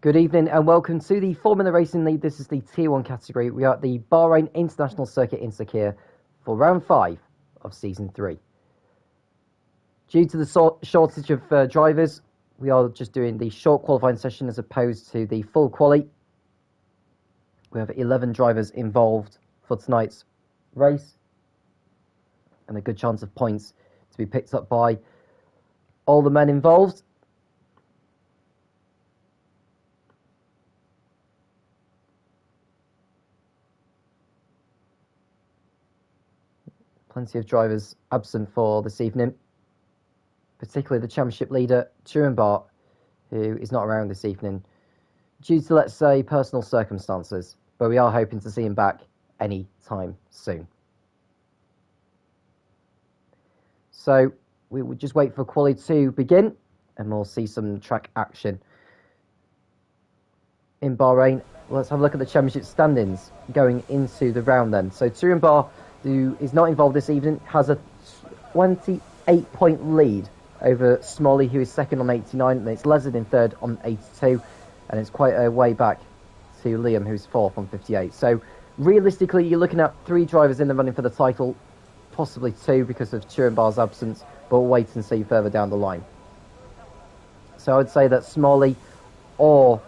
Good evening and welcome to the Formula Racing League. This is the Tier 1 category. We are at the Bahrain International Circuit in Sakhir for round 5 of Season 3. Due to the shortage of drivers, we are just doing the short qualifying session as opposed to the full quali. We have 11 drivers involved for tonight's race and a good chance of points to be picked up by all the men involved. Plenty of drivers absent for this evening, particularly the championship leader, Turenbart, who is not around this evening due to, let's say, personal circumstances, but we are hoping to see him back any time soon. So we will just wait for quali to begin and we'll see some track action in Bahrain. Let's have a look at the championship standings going into the round then. So Turenbart, who is not involved this evening, has a 28-point lead over Smalley, who is second on 89, and it's Lezard in third on 82, and it's quite a way back to Liam, who's fourth on 58. So realistically, you're looking at 3 drivers in the running for the title, possibly 2 because of Turenbart's absence, but we'll wait and see further down the line. So I would say that Smalley or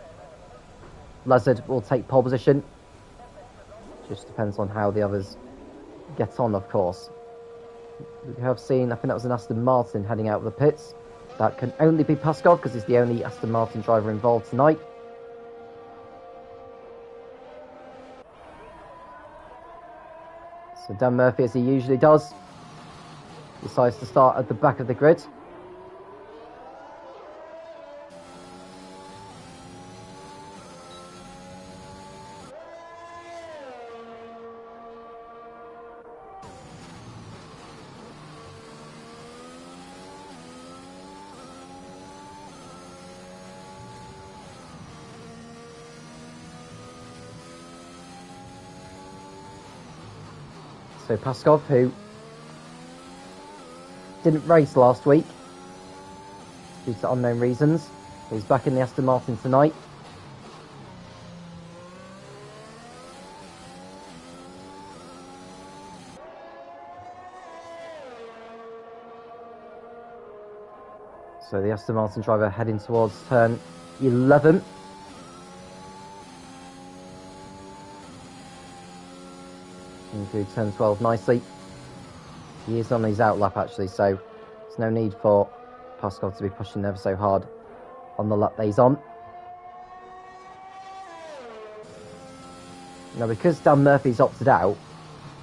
Lezard will take pole position. Just depends on how the others get on, of course. We have seen, I think that was an Aston Martin heading out of the pits. That can only be Paskov because he's the only Aston Martin driver involved tonight. So Dan Murphy, as he usually does, decides to start at the back of the grid. So Paskov, who didn't race last week due to unknown reasons, he's back in the Aston Martin tonight. So the Aston Martin driver heading towards turn 11. Through turn 12 nicely. He is on his out lap actually, so there's no need for Paskov to be pushing ever so hard on the lap that he's on. Now, because Dan Murphy's opted out,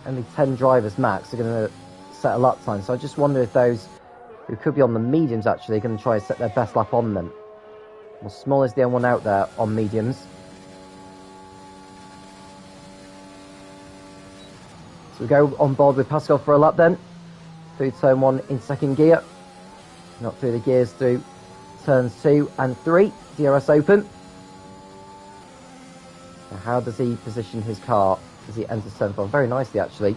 only 10 drivers max are going to set a lap time, so I just wonder if those who could be on the mediums actually are going to try to set their best lap on them. Well, Small is the only one out there on mediums. So we go on board with Paskov for a lap then, through turn 1 in second gear, not through the gears through turns 2 and 3, DRS open. Now how does he position his car as he enters turn 4? Very nicely actually.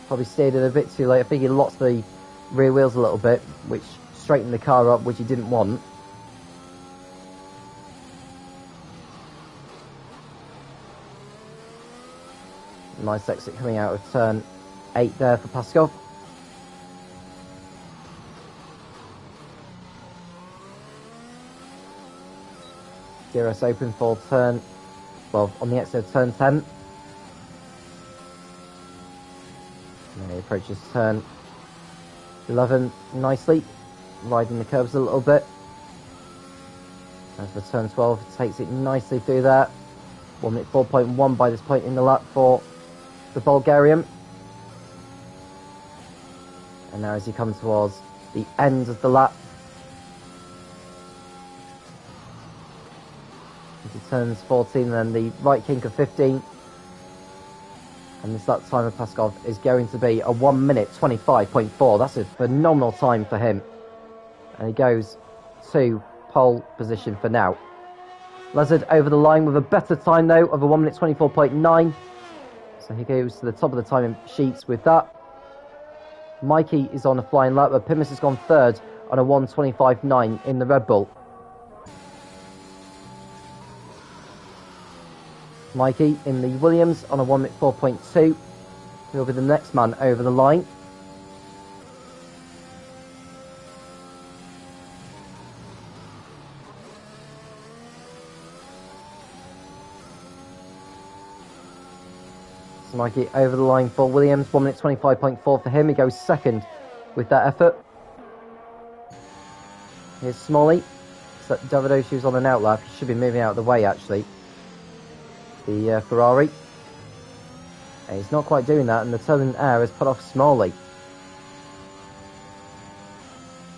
Probably steered it a bit too late. I think he lost the rear wheels a little bit, which straightened the car up, which he didn't want. Nice exit coming out of turn 8 there for Paskov. DRS open for turn, well, on the exit of turn 10. And he approaches turn 11 nicely, riding the curves a little bit. As for turn 12, takes it nicely through there. 1 minute 4.1 by this point in the lap for the Bulgarian. And now as he comes towards the end of the lap, he turns 14 and then the right kink of 15. And this lap time of Paskov is going to be a 1 minute 25.4. That's a phenomenal time for him. And he goes to pole position for now. Lezard over the line with a better time though of a 1 minute 24.9. So he goes to the top of the time sheets with that. Mikey is on a flying lap, but Pimus has gone third on a 1:25.9 in the Red Bull. Mikey in the Williams on a 1 minute 4.2. He'll be the next man over the line. So Mikey over the line for Williams, 1 minute 25.4 for him. He goes second with that effort. Here's Smalley. So Davidoshi's on an outlap. He should be moving out of the way, actually. The Ferrari. And he's not quite doing that, and the Southern Air has put off Smalley.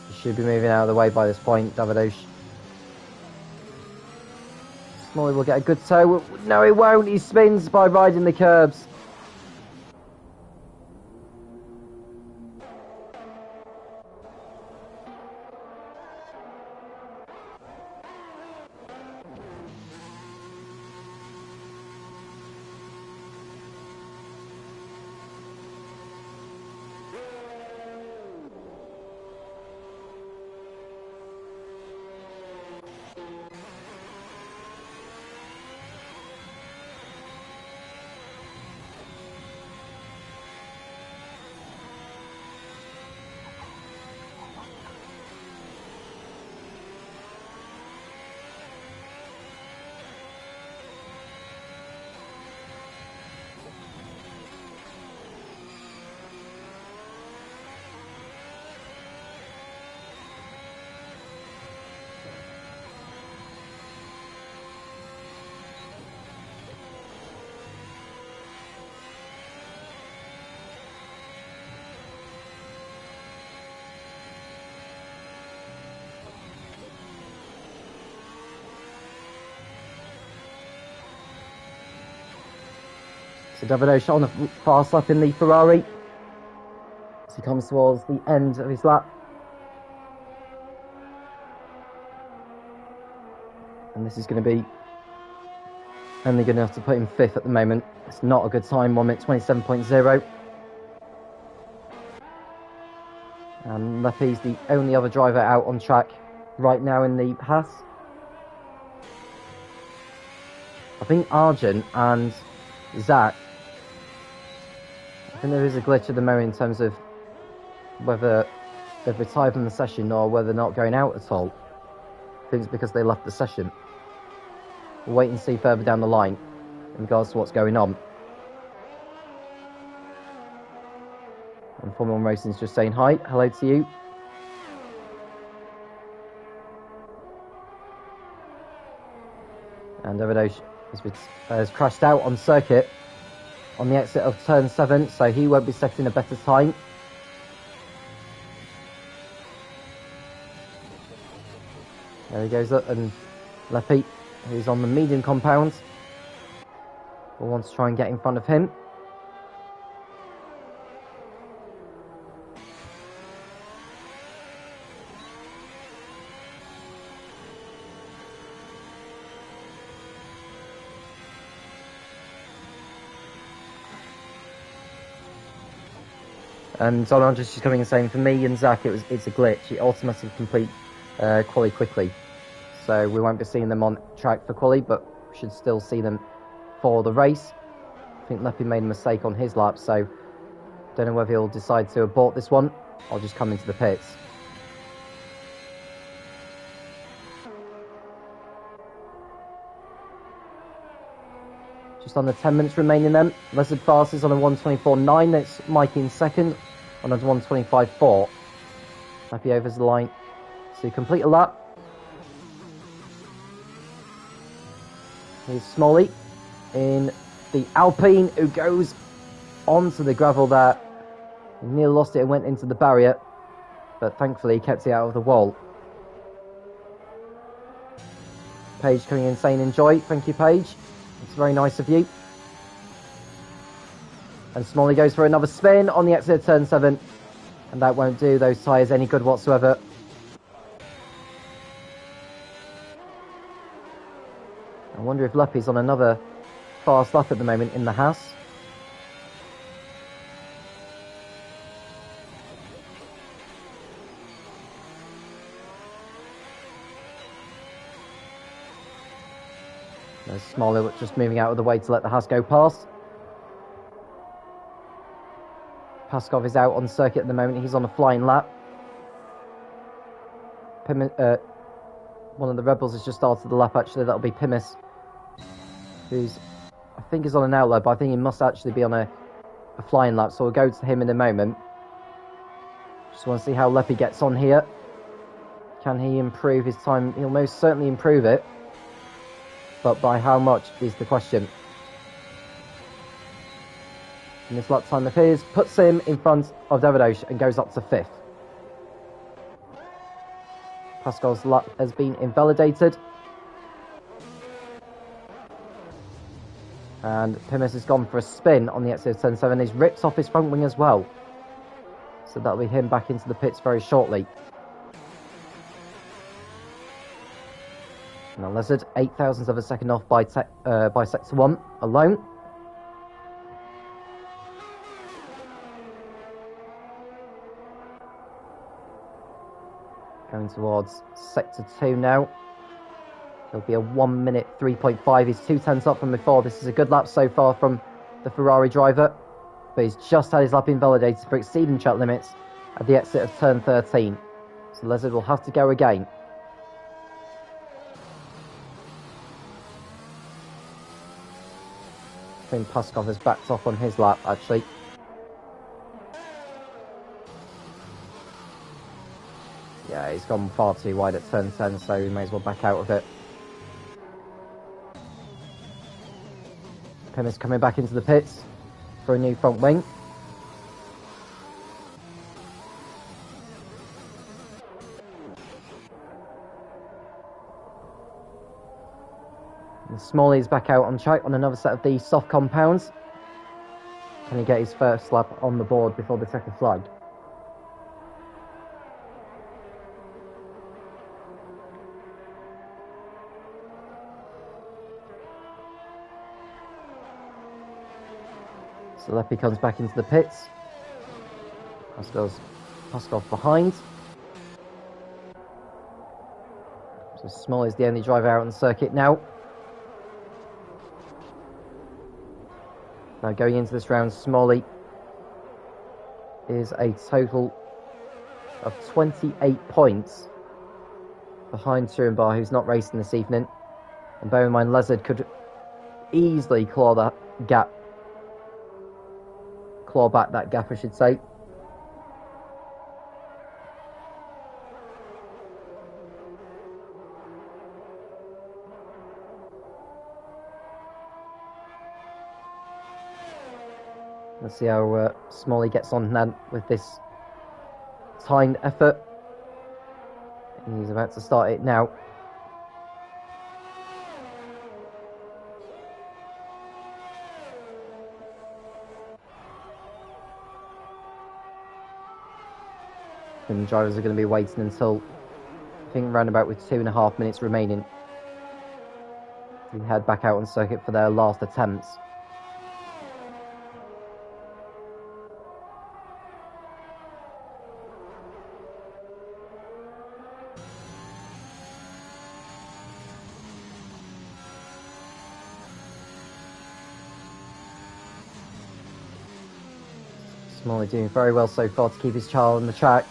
He should be moving out of the way by this point, Davidosh. Smalley will get a good toe. No, he won't. He spins by riding the curbs. So Davidosh on the fast lap in the Ferrari as he comes towards the end of his lap. And this is going to be only good enough to put him fifth at the moment. It's not a good time, 1 minute 27.0. And Leppy's the only other driver out on track right now in the Haas. I think Arjun and Zach, I think there is a glitch at the moment in terms of whether they've retired from the session or whether they're not going out at all. I think it's because they left the session. We'll wait and see further down the line in regards to what's going on. And Formula 1 Racing's just saying hi, hello to you. And Davidosh has crashed out on circuit on the exit of turn 7, so he won't be setting a better time. There he goes up, and Leppy, who's on the medium compound, will want to try and get in front of him. And Don Andres is coming and saying, for me and Zach, it's a glitch. It automatically complete quali quickly. So we won't be seeing them on track for quali, but we should still see them for the race. I think Leppy made a mistake on his lap, so don't know whether he'll decide to abort this one or just come into the pits. Just under 10 minutes remaining then. Lizard Fast is on a 1:24.9. That's Mikey in second on a 1:25.4. Leppy overs the line to complete a lap. Here's Smalley in the Alpine, who goes onto the gravel there. He nearly lost it and went into the barrier, but thankfully he kept it out of the wall. Paige coming in saying enjoy. Thank you, Paige. It's very nice of you. And Smalley goes for another spin on the exit of turn 7. And that won't do those tyres any good whatsoever. I wonder if Leppy's on another fast lap at the moment in the Haas. There's Smalley just moving out of the way to let the Haas go past. Paskov is out on circuit at the moment. He's on a flying lap. One of the Rebels has just started the lap, actually. That'll be Pimis, who's, I think, is on an outlet, but I think he must actually be on a flying lap, so we'll go to him in a moment. Just want to see how Leppy gets on here. Can he improve his time? He'll most certainly improve it, but by how much is the question. And this lap time of his puts him in front of Davidosh and goes up to 5th. Pascal's lap has been invalidated. And Pimis has gone for a spin on the exit of turn 7. He's ripped off his front wing as well. So that'll be him back into the pits very shortly. Now Lizard, 0.08 of a second off by sector 1 alone. Going towards sector 2 now. It'll be a 1 minute 3.5. He's 0.2 up from before. This is a good lap so far from the Ferrari driver, but he's just had his lap invalidated for exceeding track limits at the exit of turn 13. So Lizard will have to go again. I think Paskov has backed off on his lap, actually. Yeah, he's gone far too wide at turn 10, so he may as well back out of it. Pimis coming back into the pits for a new front wing. And Smalley is back out on track on another set of the soft compounds. Can he get his first lap on the board before the checkered flag? So Leppy comes back into the pits. Paskov behind. So Small is the only driver out on the circuit now. Now going into this round, Smalley is a total of 28 points behind Turenbar, who's not racing this evening. And bear in mind, Lizard could easily claw that gap. Claw back that gap, I should say. Let's see how Smalley gets on now with this timed effort. And he's about to start it now. And the drivers are going to be waiting until, I think, round about with 2.5 minutes remaining to head back out on circuit for their last attempts. Smalley doing very well so far to keep his child on the track.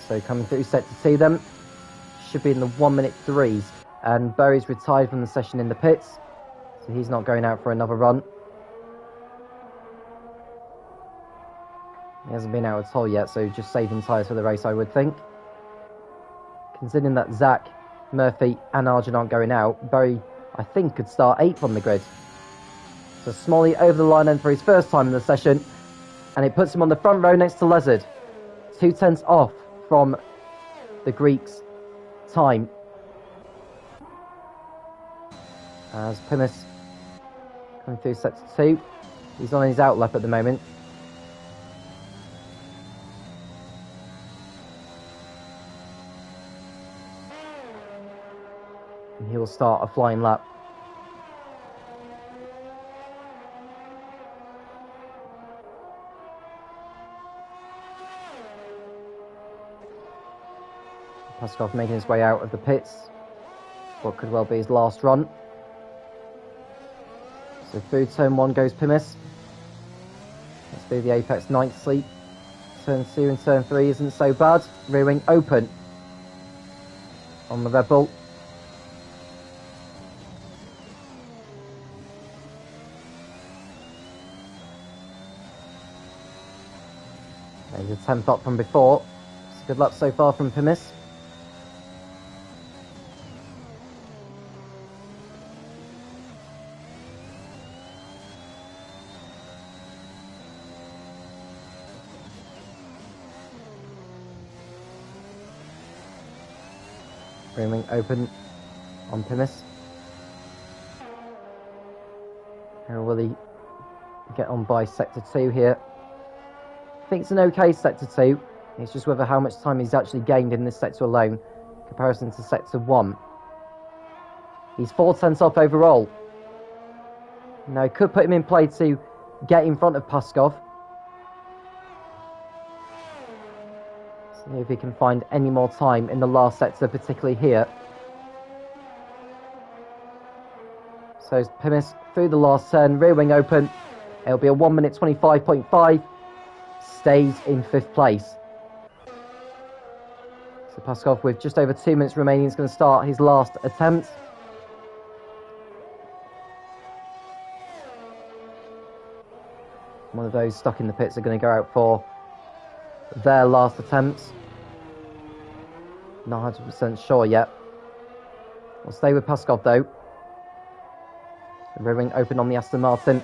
So coming through sector 2 then, should be in the 1 minute 3s. And Berry's retired from the session in the pits, so he's not going out for another run. He hasn't been out at all yet, so just saving tyres for the race, I would think. Considering that Zach, Murphy and Arjun aren't going out, Berry, I think, could start 8th on the grid. So Smalley over the line end for his first time in the session, and it puts him on the front row next to Lizard. 0.2 off from the Greek's time. As Pimis coming through sector 2. He's on his out lap at the moment. And he will start a flying lap. Paskov making his way out of the pits. What could well be his last run. So through turn 1 goes Pimis. Let's do the apex 9th sleep. Turn 2 and turn 3 isn't so bad. Rear wing open on the Red Bull. There's a 10th up from before. It's a good lap so far from Pimis. Rear wing open on Pimis. How will he get on by sector 2 here? I think it's an okay sector 2. It's just whether how much time he's actually gained in this sector alone in comparison to sector 1. He's 4/10 off overall. Now he could put him in play to get in front of Paskov. See if he can find any more time in the last sector, particularly here. So Pimis through the last turn, rear wing open. It'll be a 1 minute 25.5. Stays in 5th place. So Paskov, with just over 2 minutes remaining, is going to start his last attempt. One of those stuck in the pits are going to go out for their last attempts. Not 100% sure yet. We'll stay with Paskov though. Rear wing open on the Aston Martin.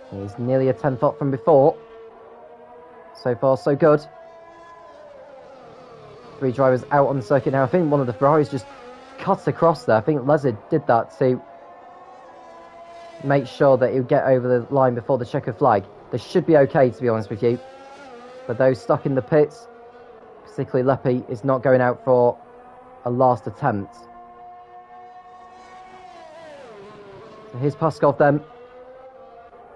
He's nearly a 10th up from before. So far, so good. 3 drivers out on the circuit now. I think one of the Ferraris just cut across there. I think Lezard did that to make sure that he would get over the line before the checker flag. They should be okay, to be honest with you. But those stuck in the pits, particularly Leppy, is not going out for a last attempt. So here's Paskov then.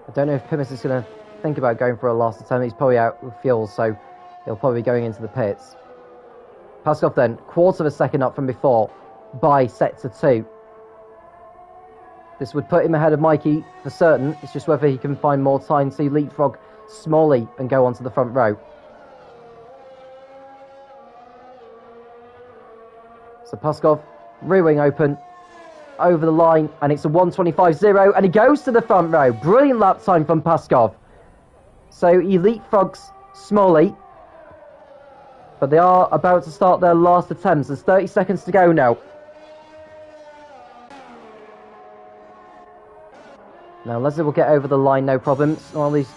I don't know if Pimis is going to think about going for a last attempt. He's probably out with fuel, so he'll probably be going into the pits. Paskov then, 1/4 of a second up from before by sector 2. This would put him ahead of Mikey for certain. It's just whether he can find more time to leapfrog Smalley and go onto the front row. So Paskov, rear wing open, over the line, and it's a 1:25.0, and he goes to the front row. Brilliant lap time from Paskov. So he leapfrogs Smalley, but they are about to start their last attempts. There's 30 seconds to go now. Now Leslie will get over the line, no problem. Smalley's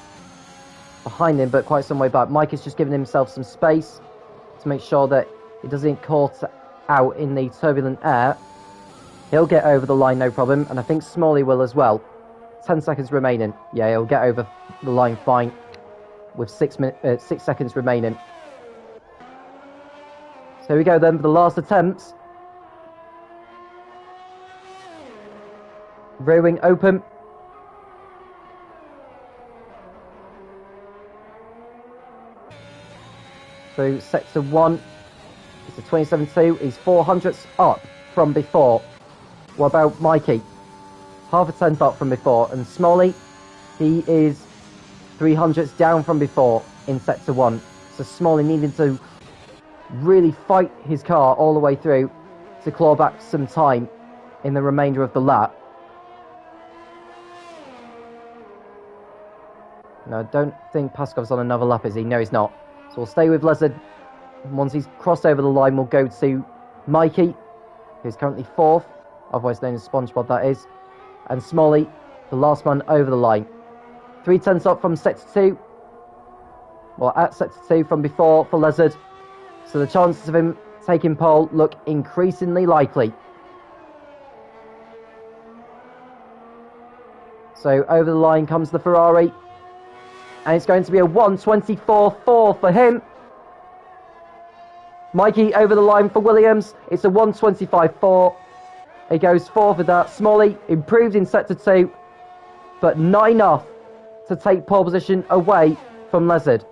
behind him, but quite some way back. Mike is just giving himself some space to make sure that he doesn't get caught out in the turbulent air. He'll get over the line, no problem, and I think Smalley will as well. 10 seconds remaining. Yeah, he'll get over the line fine with 6 seconds remaining. So here we go then for the last attempts. Rear wing open. So sector 1 is a 27.2. He's 400ths up from before. What about Mikey? Half a 10th up from before. And Smalley, he is 300ths down from before in sector 1. So Smalley needing to really fight his car all the way through to claw back some time in the remainder of the lap. No, I don't think Paskov's on another lap, is he? No, he's not. So we'll stay with Lezard. Once he's crossed over the line, we'll go to Mikey, who's currently 4th, otherwise known as SpongeBob, that is. And Smalley, the last one over the line. 3/10 up from sector 2. Well, at sector 2 from before for Lezard. So the chances of him taking pole look increasingly likely. So over the line comes the Ferrari. And it's going to be a 1:24.4 for him. Mikey over the line for Williams. It's a 1:25.4. He goes forward with that. Smalley improved in sector 2, but not enough to take pole position away from Lezard.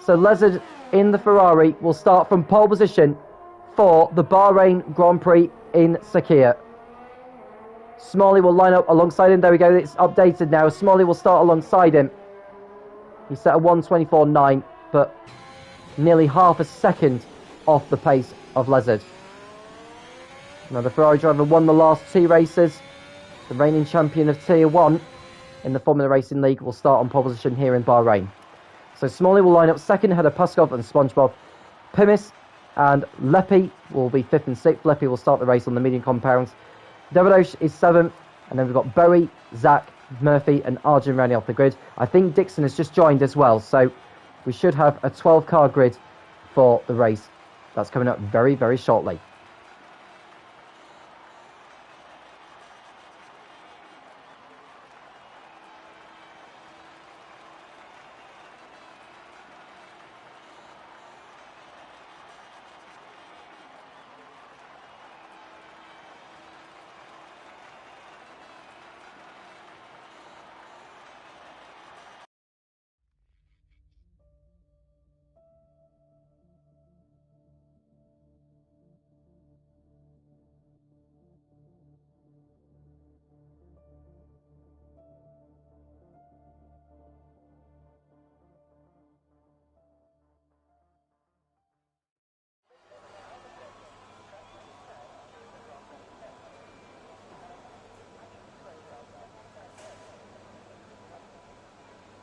So Lezard in the Ferrari will start from pole position for the Bahrain Grand Prix in Sakhir. Smalley will line up alongside him. There we go, it's updated now. Smalley will start alongside him. He set a 1:24.9, but nearly half a second off the pace of Lezard. Now the Ferrari driver won the last 2 races. The reigning champion of Tier 1 in the Formula Racing League will start on pole position here in Bahrain. So Smalley will line up second ahead of Puskov and SpongeBob. Pimis and Lepi will be 5th and 6th. Lepi will start the race on the medium compounds. Davidosh is 7th, and then we've got Bowie, Zach, Murphy and Arjun rounding off the grid. I think Dixon has just joined as well, so we should have a 12-car grid for the race. That's coming up very, very shortly.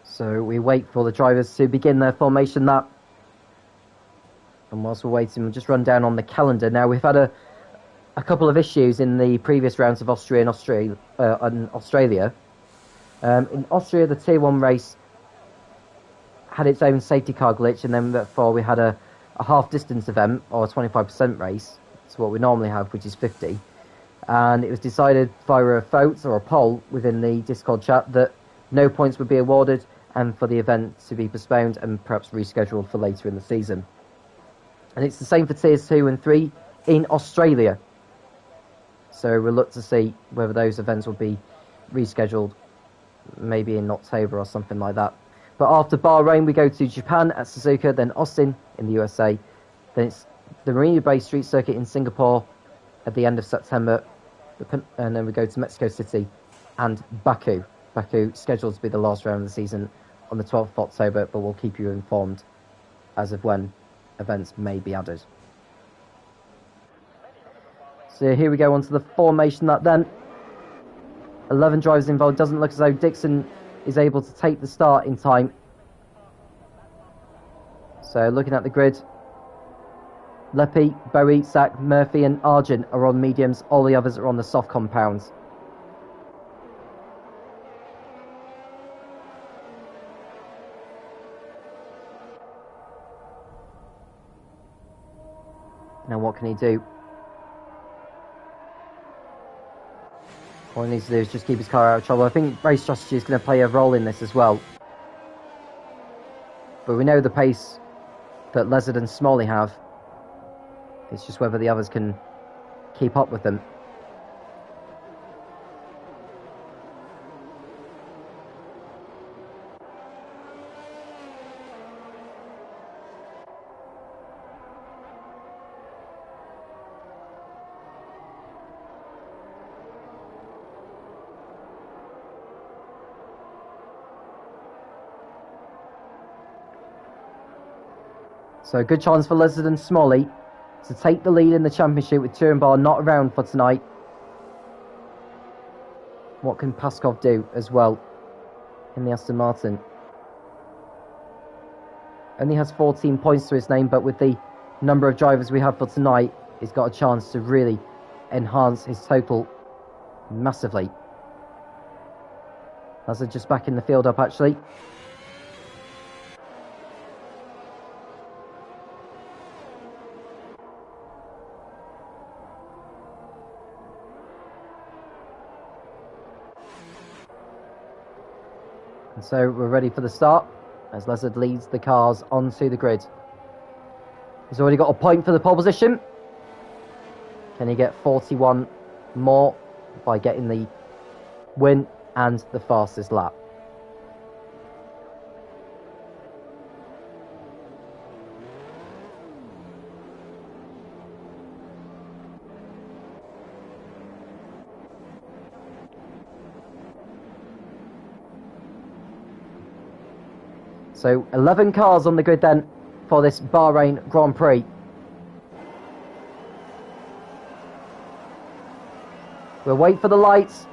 So we wait for the drivers to begin their formation lap. And whilst we're waiting, we'll just run down on the calendar. Now, we've had a couple of issues in the previous rounds of Austria and Australia. In Austria, the Tier 1 race had its own safety car glitch, and then therefore we had a half-distance event, or a 25% race. It's what we normally have, which is 50. And it was decided via a vote or a poll within the Discord chat that no points would be awarded, and for the event to be postponed and perhaps rescheduled for later in the season. And it's the same for Tiers 2 and 3 in Australia. So we'll look to see whether those events will be rescheduled, maybe in October or something like that. But after Bahrain, we go to Japan at Suzuka, then Austin in the USA. Then it's the Marina Bay Street Circuit in Singapore at the end of September. And then we go to Mexico City and Baku. Baku scheduled to be the last round of the season on the 12th of October, but we'll keep you informed as of when events may be added. So here we go onto the formation that then. 11 drivers involved. Doesn't look as though Dixon is able to take the start in time. So looking at the grid, Lepi, Bowie, Zach, Murphy and Arjun are on mediums. All the others are on the soft compounds. Now what can he do? All he needs to do is just keep his car out of trouble. I think race strategy is going to play a role in this as well. But we know the pace that Lezard and Smalley have. It's just whether the others can keep up with them. So a good chance for Lezard and Smalley to take the lead in the championship with Turenbar not around for tonight. What can Puskov do as well in the Aston Martin? Only has 14 points to his name, but with the number of drivers we have for tonight, he's got a chance to really enhance his total massively. Lezard just backing the field up actually. And so we're ready for the start as Lezard leads the cars onto the grid. He's already got a point for the pole position. Can he get 41 more by getting the win and the fastest lap? So 11 cars on the grid then for this Bahrain Grand Prix. We'll wait for the lights,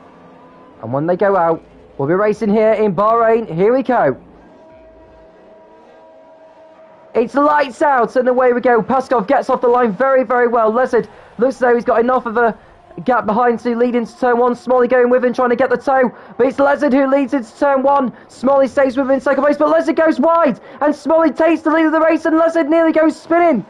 and when they go out, we'll be racing here in Bahrain. Here we go. It's lights out, and away we go. Paskov gets off the line very, very well. Lezard looks as though he's got enough of a gap behind to lead into turn one. Smalley going with him, trying to get the toe, but it's Lezard who leads into turn one. Smalley stays with him in second place, but Lezard goes wide, and Smalley takes the lead of the race, and Lezard nearly goes spinning.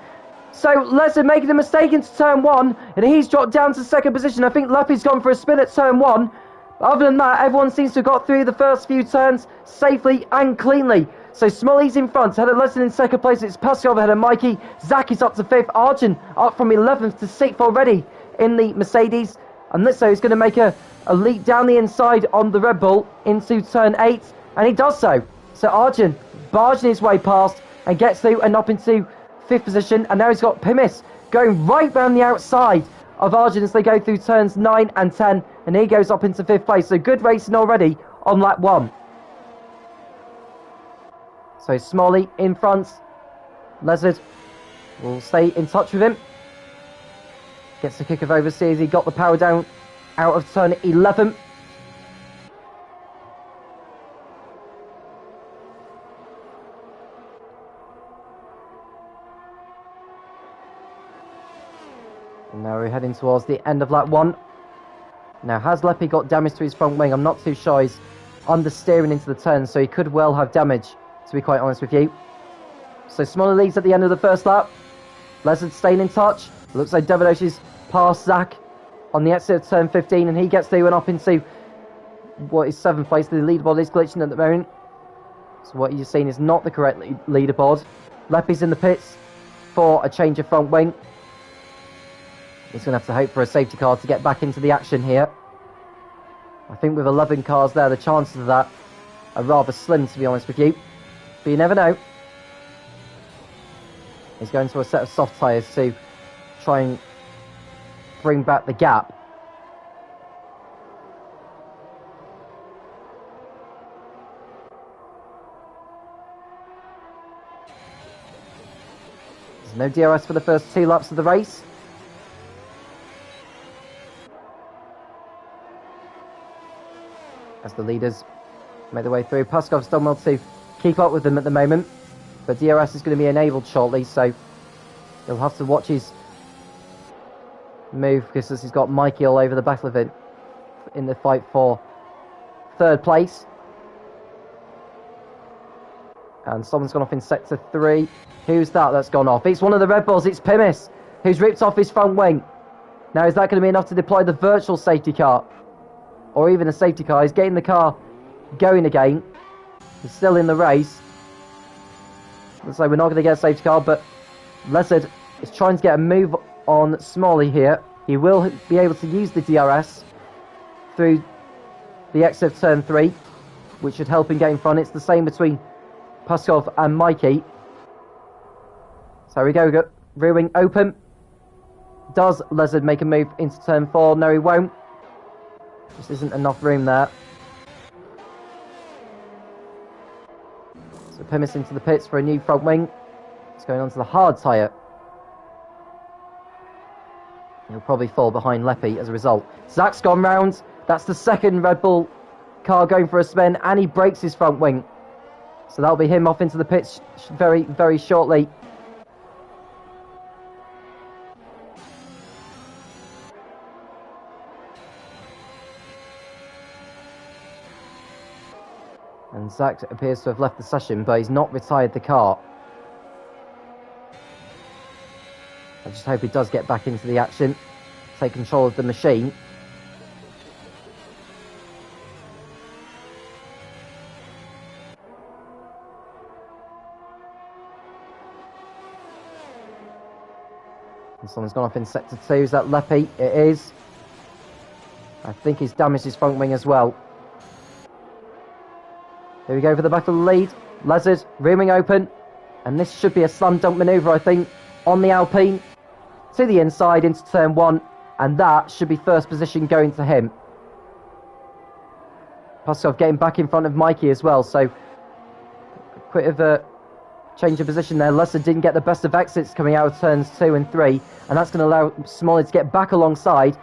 So Lezard making a mistake into turn one, and he's dropped down to second position. I think Leppy's gone for a spin at turn one. But other than that, everyone seems to have got through the first few turns safely and cleanly. So Smalley's in front, ahead of Lezard in second place. It's Paskov ahead of Mikey. Zach is up to fifth. Arjun up from 11th to 6th already in the Mercedes. And Lizzo is going to make a leap down the inside on the Red Bull into turn 8. And he does so. So Arjun barging his way past and gets through and up into 5th position. And now he's got Pimis going right round the outside of Arjun as they go through turns 9 and 10. And he goes up into 5th place. So good racing already on lap 1. So Smalley in front. Lezard will stay in touch with him. Gets the kick of overseas. He got the power down out of turn 11. And now we're heading towards the end of lap 1. Now, has Leppy got damage to his front wing? I'm not too sure. He's understeering into the turn, so he could well have damage, to be quite honest with you. So Smalley leads at the end of the first lap. Lezard staying in touch. Looks like Davidoshi's past Zach on the exit of turn 15, and he gets through and up into what is 7th place. The leaderboard is glitching at the moment. So what you're seeing is not the correct leaderboard. Leppy's in the pits for a change of front wing. He's going to have to hope for a safety car to get back into the action here. I think with 11 cars there, the chances of that are rather slim, to be honest with you. But you never know. He's going to a set of soft tyres to try and bring back the gap. There's no DRS for the first 2 laps of the race. As the leaders make their way through. Paskov's done well to keep up with them at the moment, but DRS is going to be enabled shortly, so he'll have to watch his move because he's got Mikey all over the back of it in the fight for 3rd place. And someone's gone off in sector 3. Who's that that's gone off? It's one of the Red Bulls. It's Pimis who's ripped off his front wing. Now, is that going to be enough to deploy the virtual safety car? Or even a safety car? He's getting the car going again. He's still in the race. So we're not going to get a safety car, but Lezard is trying to get a move on Smalley here. He will be able to use the DRS through the exit of turn 3, which should help him get in front. It's the same between Paskov and Mikey. So we go, rear wing open. Does Lezard make a move into turn 4? No, he won't. Just isn't enough room there. So Pimis into the pits for a new front wing. It's going on to the hard tyre. He'll probably fall behind Leppy as a result. Zach's gone round. That's the 2nd Red Bull car going for a spin, and he breaks his front wing. So that'll be him off into the pits very, very shortly. And Zach appears to have left the session, but he's not retired the car. I just hope he does get back into the action, take control of the machine. And someone's gone off in sector 2. Is that Leppy? It is. I think he's damaged his front wing as well. Here we go for the back of the lead. Lezard, rear wing open. And this should be a slam dunk manoeuvre, I think, on the Alpine. To the inside into turn 1. And that should be first position going to him. Paskov getting back in front of Mikey as well. So, quite of a change of position there. Lezard didn't get the best of exits coming out of turns 2 and 3. And that's going to allow Smalley to get back alongside.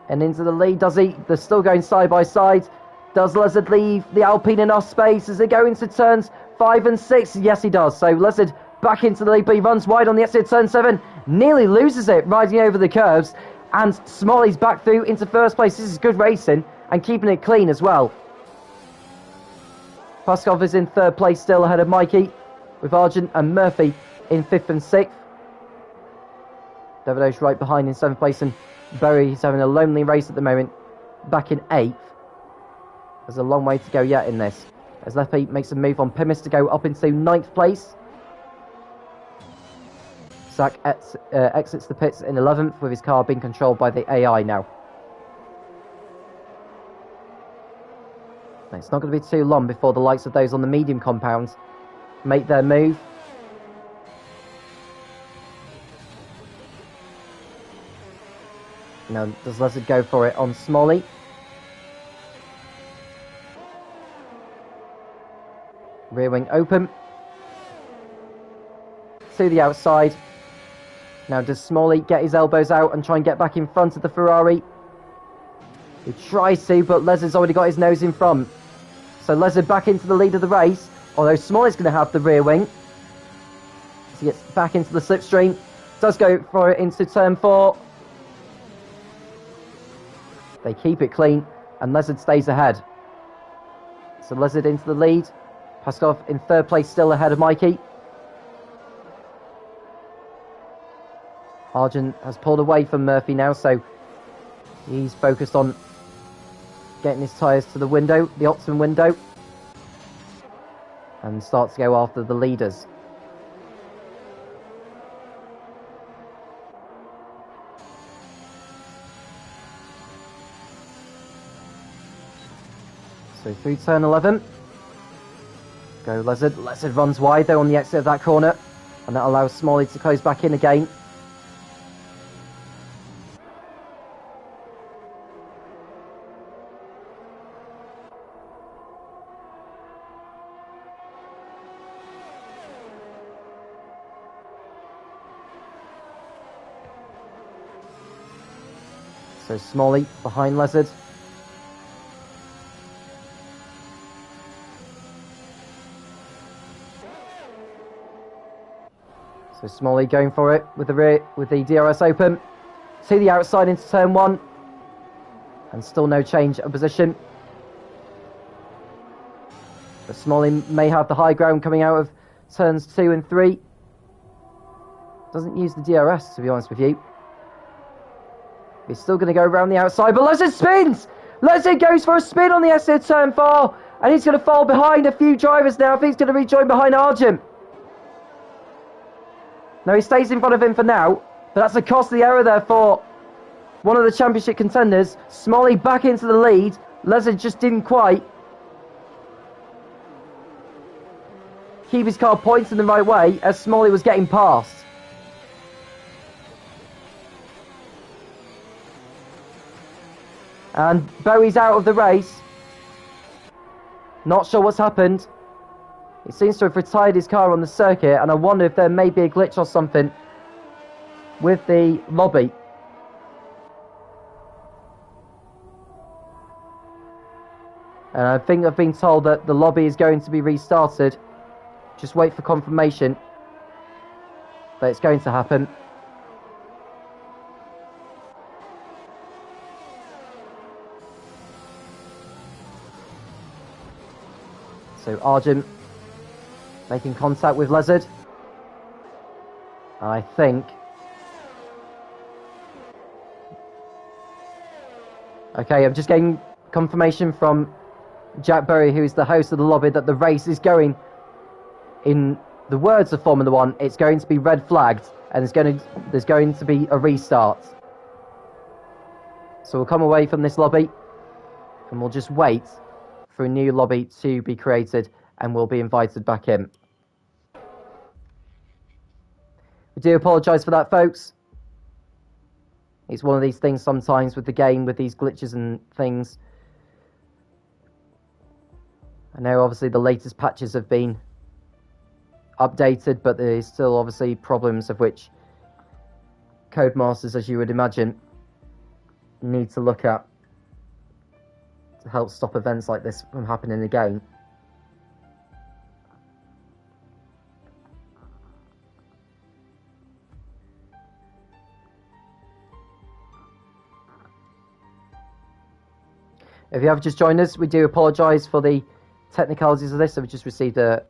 And into the lead, does he? They're still going side by side. Does Lezard leave the Alpine enough space as they go into turns 5 and 6? Yes, he does. So Lezard back into the lead, but he runs wide on the exit of turn 7. Nearly loses it, riding over the curves. And Smalley's back through into first place. This is good racing and keeping it clean as well. Paskov is in third place still ahead of Mikey, with Argent and Murphy in 5th and 6th. Davido's right behind in 7th place, and Berry is having a lonely race at the moment, back in 8th. There's a long way to go yet in this, as Leppy makes a move on Pimis to go up into 9th place. Zach exits the pits in 11th, with his car being controlled by the AI now. It's not going to be too long before the likes of those on the medium compounds make their move. Now, does Lezard go for it on Smalley? Rear wing open. To the outside. Now, does Smalley get his elbows out and try and get back in front of the Ferrari? He tries to, but Lezard's already got his nose in front. So Lezard back into the lead of the race, although Smalley's going to have the rear wing. So he gets back into the slipstream. Does go for it into turn 4. They keep it clean, and Lezard stays ahead. So Lezard into the lead. Paskov in third place, still ahead of Mikey. Argent has pulled away from Murphy now, so he's focused on getting his tyres to the window, the optimum window, and starts to go after the leaders. So through turn 11, go Lezard. Lezard runs wide though on the exit of that corner, and that allows Smalley to close back in again. So Smalley behind Lezard. So Smalley going for it with the DRS open. To the outside into turn 1. And still no change of position. But Smalley may have the high ground coming out of turns 2 and 3. Doesn't use the DRS, to be honest with you. He's still going to go around the outside, but Lezard spins! Lezard goes for a spin on the exit of turn 4, and he's going to fall behind a few drivers now. I think he's going to rejoin behind Argent. No, he stays in front of him for now, but that's a costly error there for one of the championship contenders. Smalley back into the lead. Lezard just didn't quite keep his car pointing the right way as Smalley was getting past. And Bowie's out of the race. Not sure what's happened. He seems to have retired his car on the circuit, and I wonder if there may be a glitch or something with the lobby. And I think I've been told that the lobby is going to be restarted. Just wait for confirmation that it's going to happen. So Argent making contact with Lezard. I think. Okay, I'm just getting confirmation from Jack Berry, who is the host of the lobby, that the race is going in the words of Formula One, it's going to be red flagged, and there's going to be a restart. So we'll come away from this lobby, and we'll just wait for a new lobby to be created, and we'll be invited back in. We do apologise for that, folks. It's one of these things sometimes with the game, with these glitches and things. I know obviously the latest patches have been updated, but there is still obviously problems of which Codemasters, as you would imagine, need to look at to help stop events like this from happening again. If you have just joined us, we do apologise for the technicalities of this. So we just received an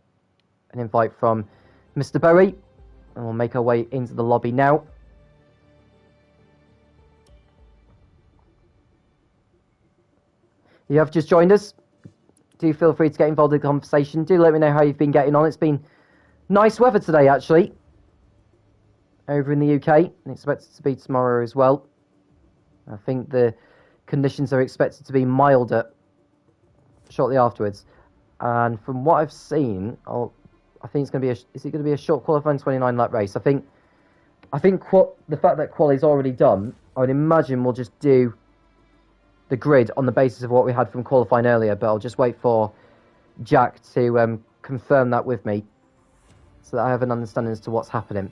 invite from Mr. Berry, and we'll make our way into the lobby now. If you have just joined us, do feel free to get involved in the conversation. Do let me know how you've been getting on. It's been nice weather today, actually, over in the UK, and expected to be tomorrow as well. I think the conditions are expected to be milder shortly afterwards. And from what I've seen, I think it's going to be is it going to be a short qualifying 29 lap race? I think the fact that quali's already done, I would imagine we'll just do the grid on the basis of what we had from qualifying earlier. But I'll just wait for Jack to confirm that with me, so that I have an understanding as to what's happening.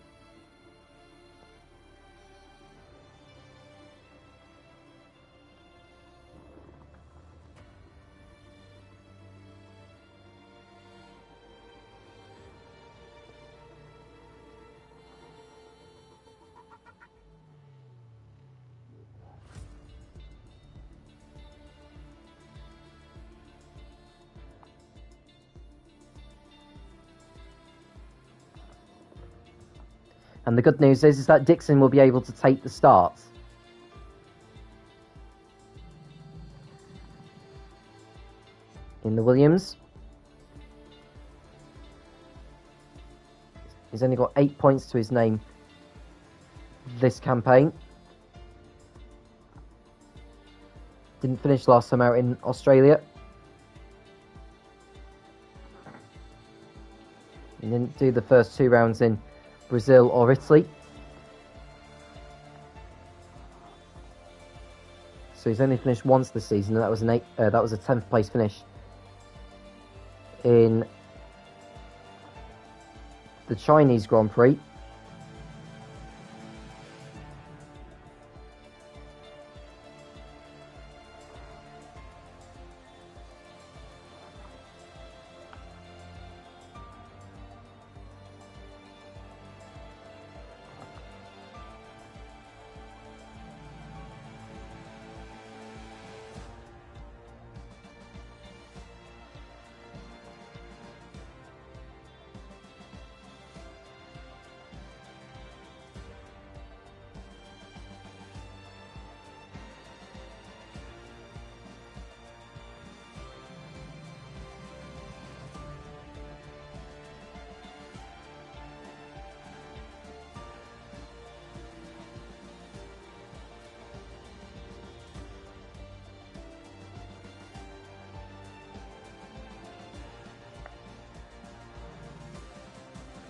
And the good news is that Dixon will be able to take the start. In the Williams. He's only got 8 points to his name this campaign. Didn't finish last time out in Australia. He didn't do the first 2 rounds in Brazil or Italy. So he's only finished once this season, and that was a 10th place finish in the Chinese Grand Prix.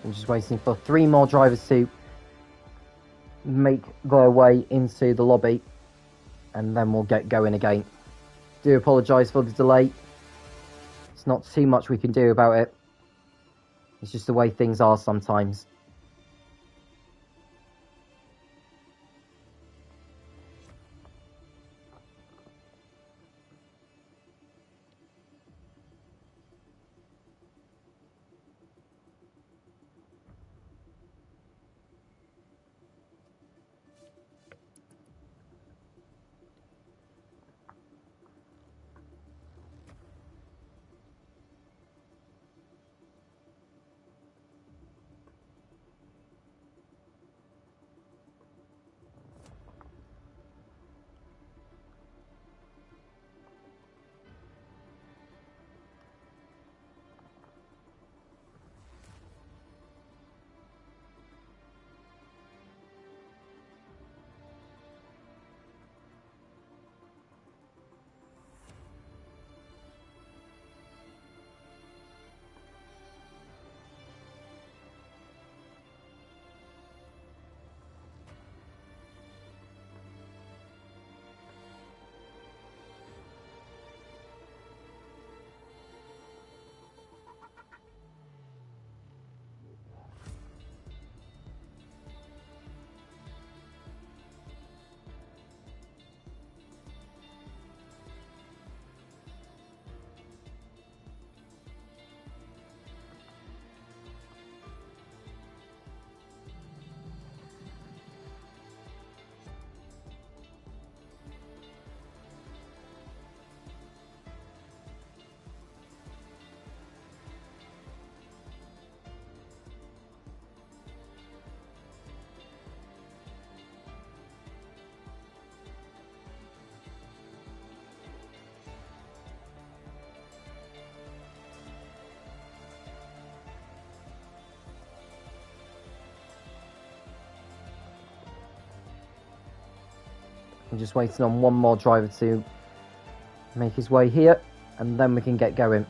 I'm just waiting for 3 more drivers to make their way into the lobby, and then we'll get going again. Do apologise for the delay. It's not too much we can do about it. It's just the way things are sometimes. I'm just waiting on one more driver to make his way here, and then we can get going.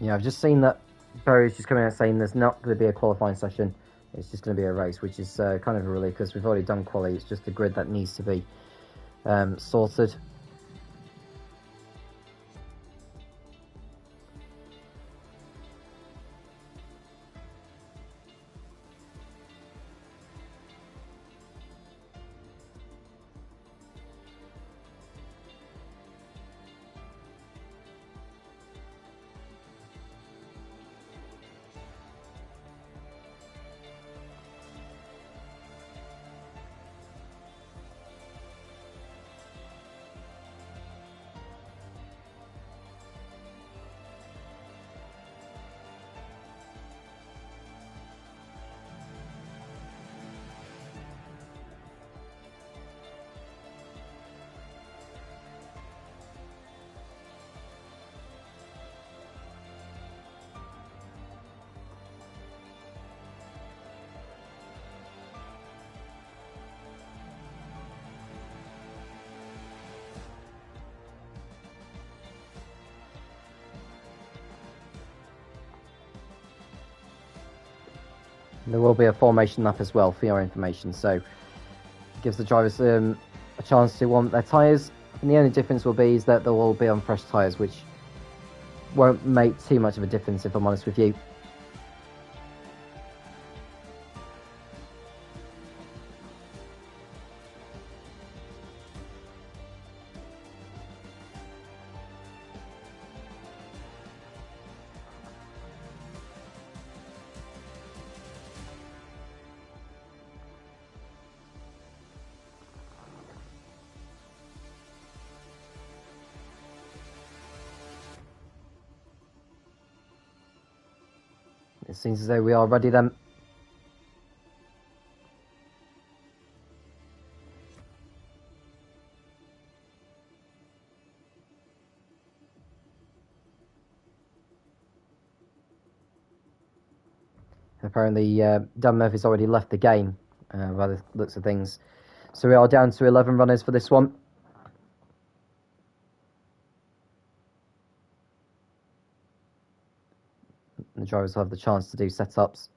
Yeah, I've just seen that Barry's just coming out saying there's not going to be a qualifying session. It's just going to be a race, which is kind of a relief because we've already done quali. It's just the grid that needs to be sorted. There will be a formation lap as well for your information, so it gives the drivers a chance to warm up their tyres. And the only difference will be is that they'll all be on fresh tyres, which won't make too much of a difference if I'm honest with you. It seems as though we are ready then. Apparently, Dan Murphy's already left the game, by the looks of things. So we are down to 11 runners for this one. The drivers will have the chance to do setups.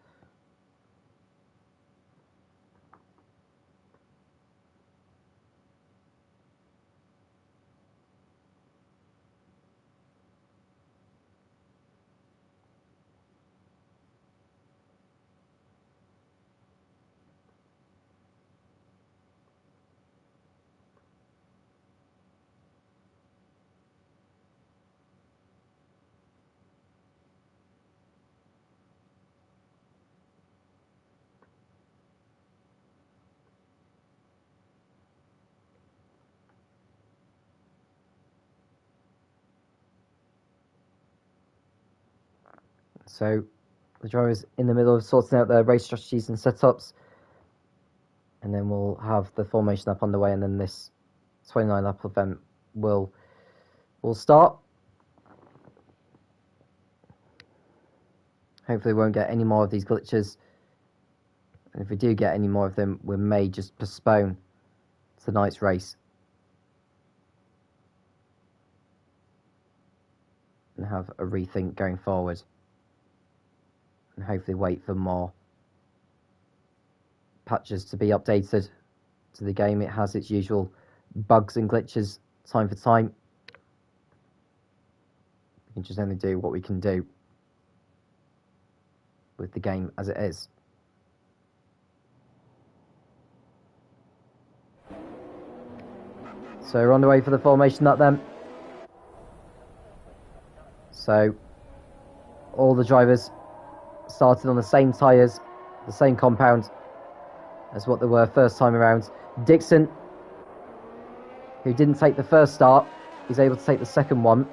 So the drivers in the middle of sorting out their race strategies and setups, and then we'll have the formation up on the way, and then this 29 lap event will start. Hopefully we won't get any more of these glitches, and if we do get any more of them, we may just postpone tonight's race and have a rethink going forward, and hopefully wait for more patches to be updated to the game. It has its usual bugs and glitches time for time. We can just only do what we can do with the game as it is. So we're on the way for the formation up then. So all the drivers started on the same tyres, the same compound as what they were first time around. Dixon, who didn't take the first start, is able to take the second one.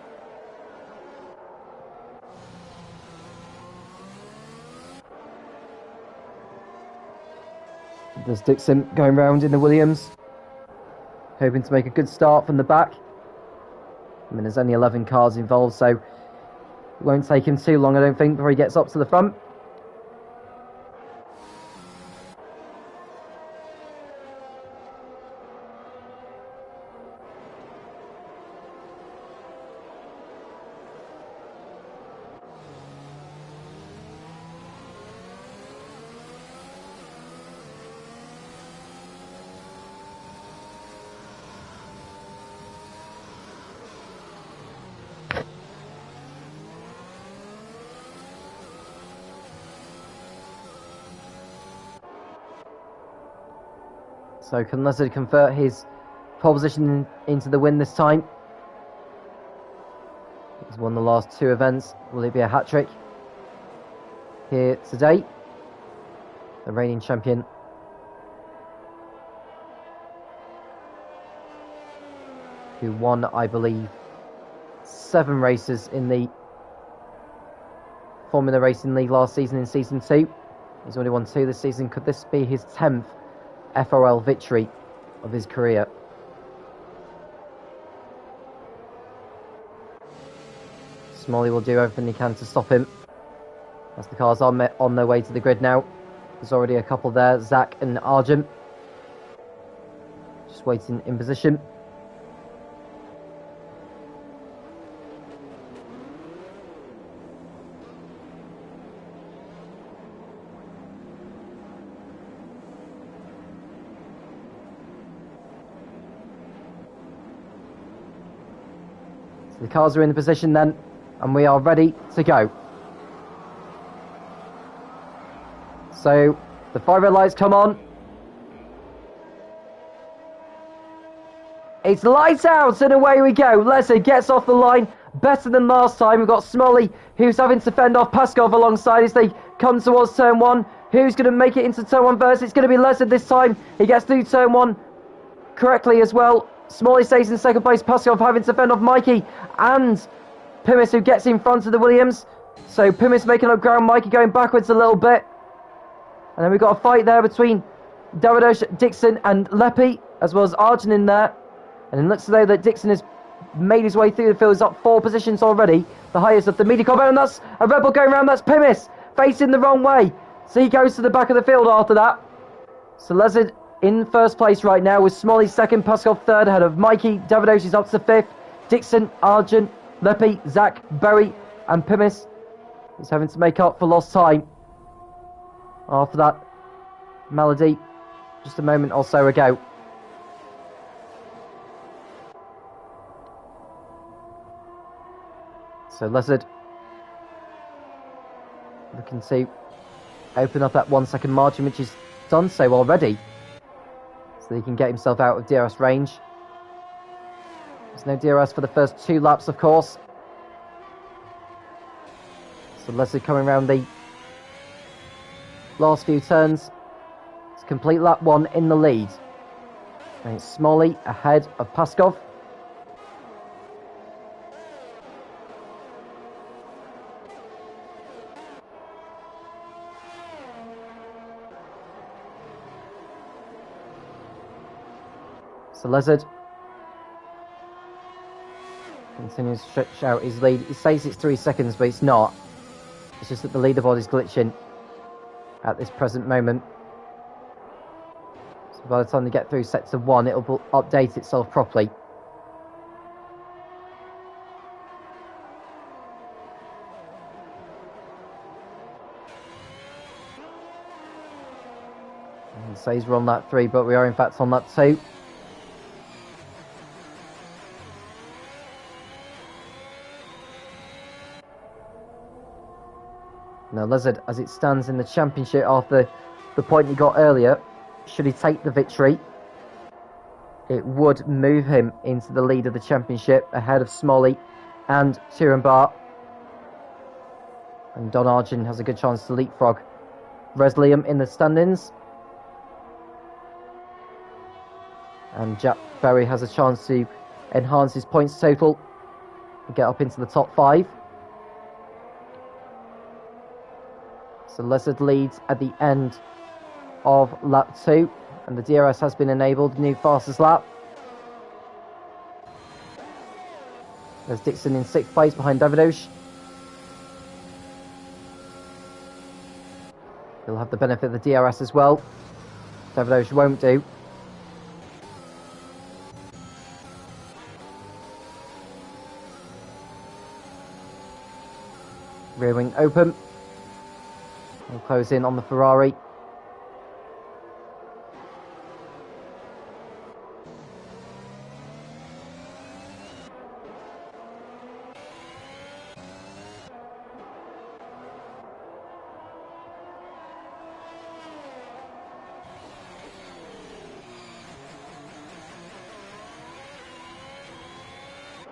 There's Dixon going round in the Williams, hoping to make a good start from the back. I mean, there's only 11 cars involved, so it won't take him too long, I don't think, before he gets up to the front. So can Lizard convert his pole position into the win this time? He's won the last two events. Will it be a hat-trick here today? The reigning champion. Who won, I believe, 7 races in the Formula Racing League last season in Season 2. He's only won 2 this season. Could this be his 10th FRL victory of his career? Smalley will do everything he can to stop him, as the cars are on their way to the grid now. There's already a couple there, Zach and Arjun, just waiting in position. The cars are in the position then, and we are ready to go. So the 5 red lights come on. It's lights out, and away we go. Leslie gets off the line, better than last time. We've got Smolly, who's having to fend off Paskov alongside as they come towards turn 1. Who's going to make it into turn 1 first? It's going to be Leslie this time. He gets through turn 1 correctly as well. Smalley stays in second place, Paskov having to fend off Mikey and Pimis, who gets in front of the Williams. So Pimis making up ground, Mikey going backwards a little bit. And then we've got a fight there between Davidosh, Dixon and Lepi, as well as Arjun in there. And it looks as though that Dixon has made his way through the field. He's up 4 positions already, the highest of the media compound, and that's a Rebel going around. That's Pimis facing the wrong way. So he goes to the back of the field after that. So Lezard in first place right now with Smolly second, Paskov third, ahead of Mikey. Davidosh is up to fifth. Dixon, Argent, Leppy, Zach, Berry, and Pimis is having to make up for lost time. After that, Melody, just a moment or so ago. So Lezard looking to open up that 1 second margin, which is done so already. So he can get himself out of DRS range. There's no DRS for the first 2 laps, of course. So Lezard coming around the last few turns to complete lap 1 in the lead. And it's Smolly ahead of Paskov. So Lezard continues to stretch out his lead. He says it's 3 seconds, but it's not. It's just that the leaderboard is glitching at this present moment. So by the time they get through sector 1, it'll update itself properly. And says we're on lap 3, but we are in fact on lap 2. Now Lezard, as it stands in the championship after the point he got earlier, should he take the victory, it would move him into the lead of the championship ahead of Smolly and Turenbar. And Don Argent has a good chance to leapfrog Resliam in the standings. And Jack Berry has a chance to enhance his points total and get up into the top 5. So Lezard leads at the end of lap 2, and the DRS has been enabled, new fastest lap. There's Dixon in 6th place behind Davidosh. He'll have the benefit of the DRS as well. Davidosh won't do. Rear wing open. We'll close in on the Ferrari.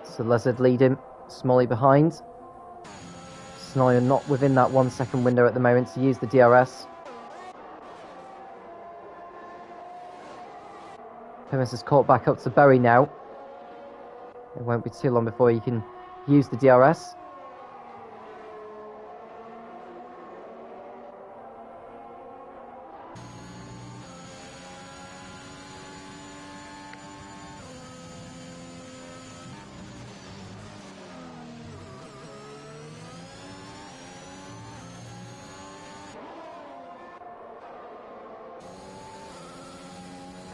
So Lezard leading, Smolly behind. Snoyer not within that 1 second window at the moment to use the DRS. Pimis is caught back up to Berry now. It won't be too long before you can use the DRS.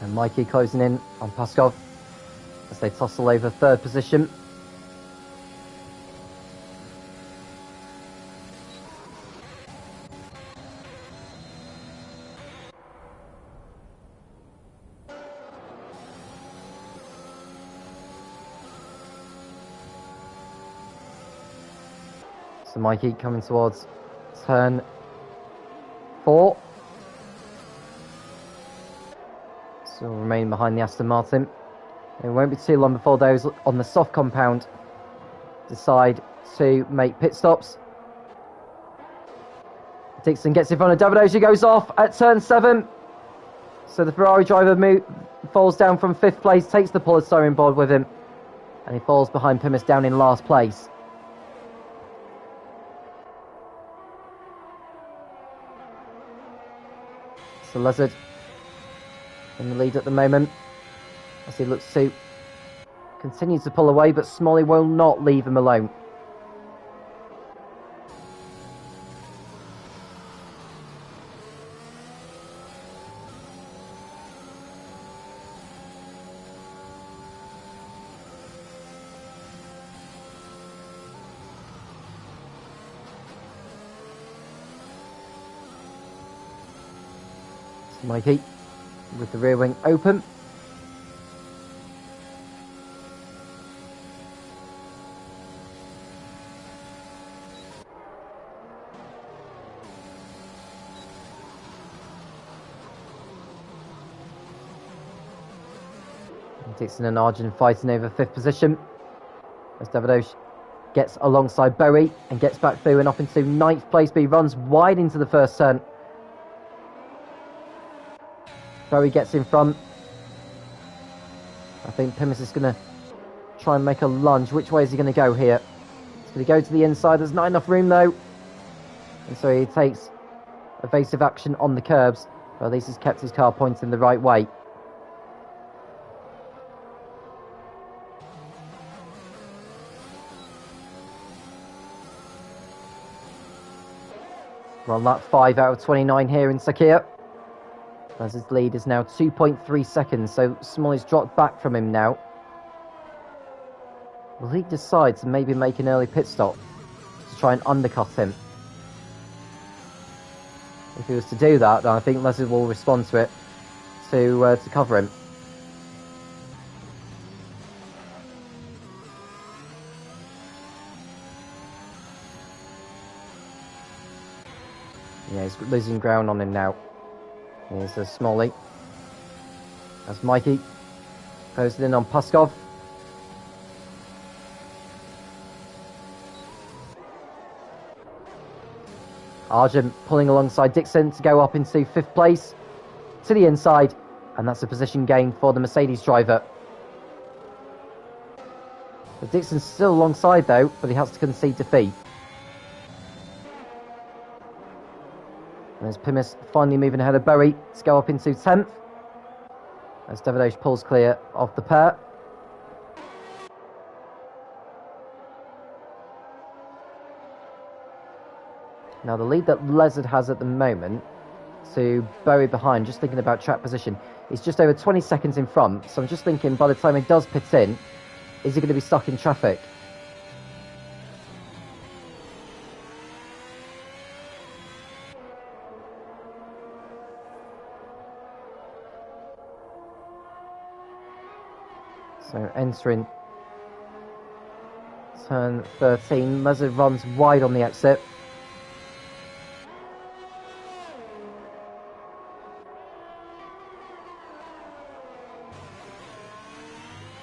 And Mikey closing in on Paskov as they tussle over 3rd position. So Mikey coming towards turn 4. So we'll remain behind the Aston Martin. It won't be too long before those on the soft compound decide to make pit stops. Dixon gets in front of Davidosh, he goes off at turn 7. So the Ferrari driver falls down from 5th place, takes the polystyrene board with him, and he falls behind Pimis down in last place. So Lezard in the lead at the moment as he looks to continue to pull away, but Smolly will not leave him alone. Mikey with the rear wing open. Dixon and Arjun fighting over 5th position as Davidosh gets alongside Bowie and gets back through and up into 9th place, but he runs wide into the first turn. Bowie gets in front. I think Pimis is going to try and make a lunge. Which way is he going to go here? He's going to go to the inside. There's not enough room though, and so he takes evasive action on the curbs, but at least he's kept his car pointing the right way. We're on lap 5 out of 29 here in Sakhir, as his lead is now 2.3 seconds, so Smalley's dropped back from him now. Will he decide to maybe make an early pit stop to try and undercut him? If he was to do that, then I think Leslie will respond to it to cover him. Yeah, he's losing ground on him now. Here's Smalley. As Mikey goes in on Puskov. Arjun pulling alongside Dixon to go up into 5th place to the inside, and that's a position gain for the Mercedes driver. But Dixon's still alongside though, but he has to concede defeat. And there's Pimis finally moving ahead of Bowie to go up into 10th as Davidosh pulls clear of the pair. Now the lead that Lezard has at the moment to Bowie behind, just thinking about track position, is just over 20 seconds in front. So I'm just thinking by the time he does pit in, is he going to be stuck in traffic? So entering turn 13, Lezard runs wide on the exit.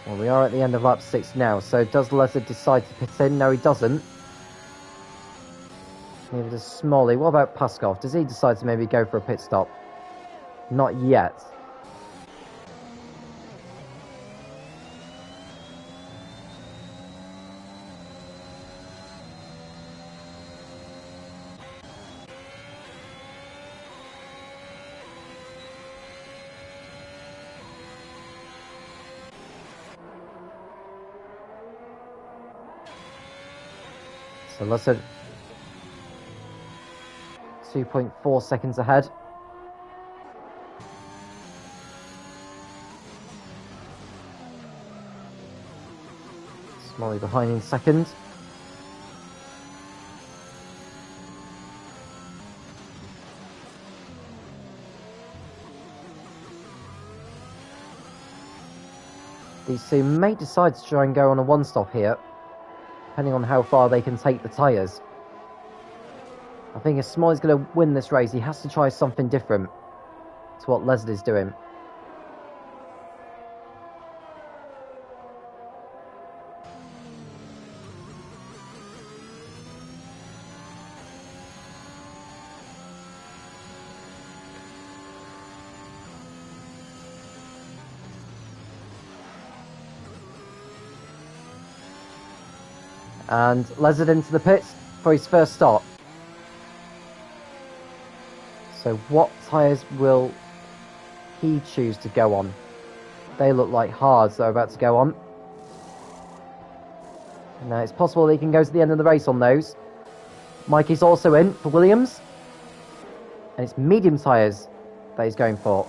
Well, we are at the end of lap 6 now, so does Lezard decide to pit in? No, he doesn't. Neither does Smalley. What about Puskov? Does he decide to maybe go for a pit stop? Not yet. So Lezard 2.4 seconds ahead. Smalley behind in second. These two may decide to try and go on a one-stop here, depending on how far they can take the tyres. I think if Smalley's going to win this race, he has to try something different to what Lezard is doing. And Lezard into the pits for his first stop. So what tyres will he choose to go on? They look like hards that are about to go on. Now it's possible that he can go to the end of the race on those. Mikey's also in for Williams. And it's medium tyres that he's going for.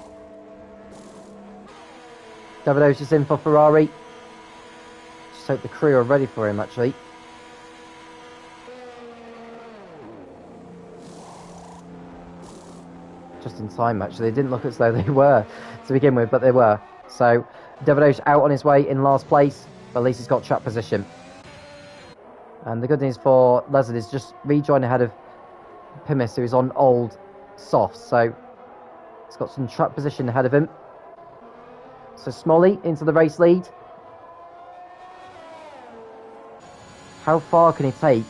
Davidosh is in for Ferrari. Just hope the crew are ready for him actually. Just just in time, actually. They didn't look as though they were to begin with, but they were. So, Davidovic out on his way in last place, but at least he's got track position. And the good news for Lezard is just rejoin ahead of Pimis, who is on old softs. So, he's got some track position ahead of him. So, Smolly into the race lead. How far can he take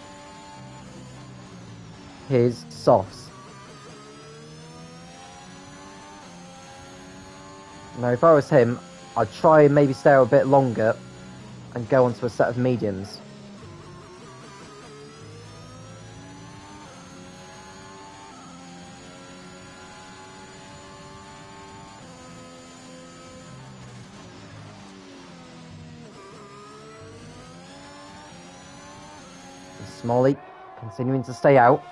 his softs? Now, if I was him, I'd try and maybe stay out a bit longer and go onto a set of mediums. Smolly continuing to stay out.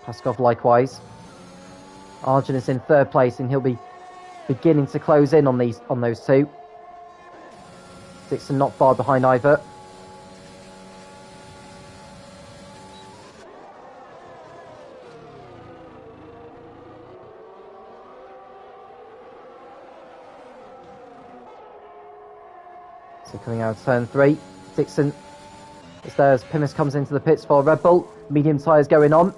Paskov likewise. Arjun is in third place and he'll be beginning to close in on those two. Dixon not far behind either. So coming out of turn 3, Dixon is there as Pimis comes into the pits for Red Bull. Medium tyres going on.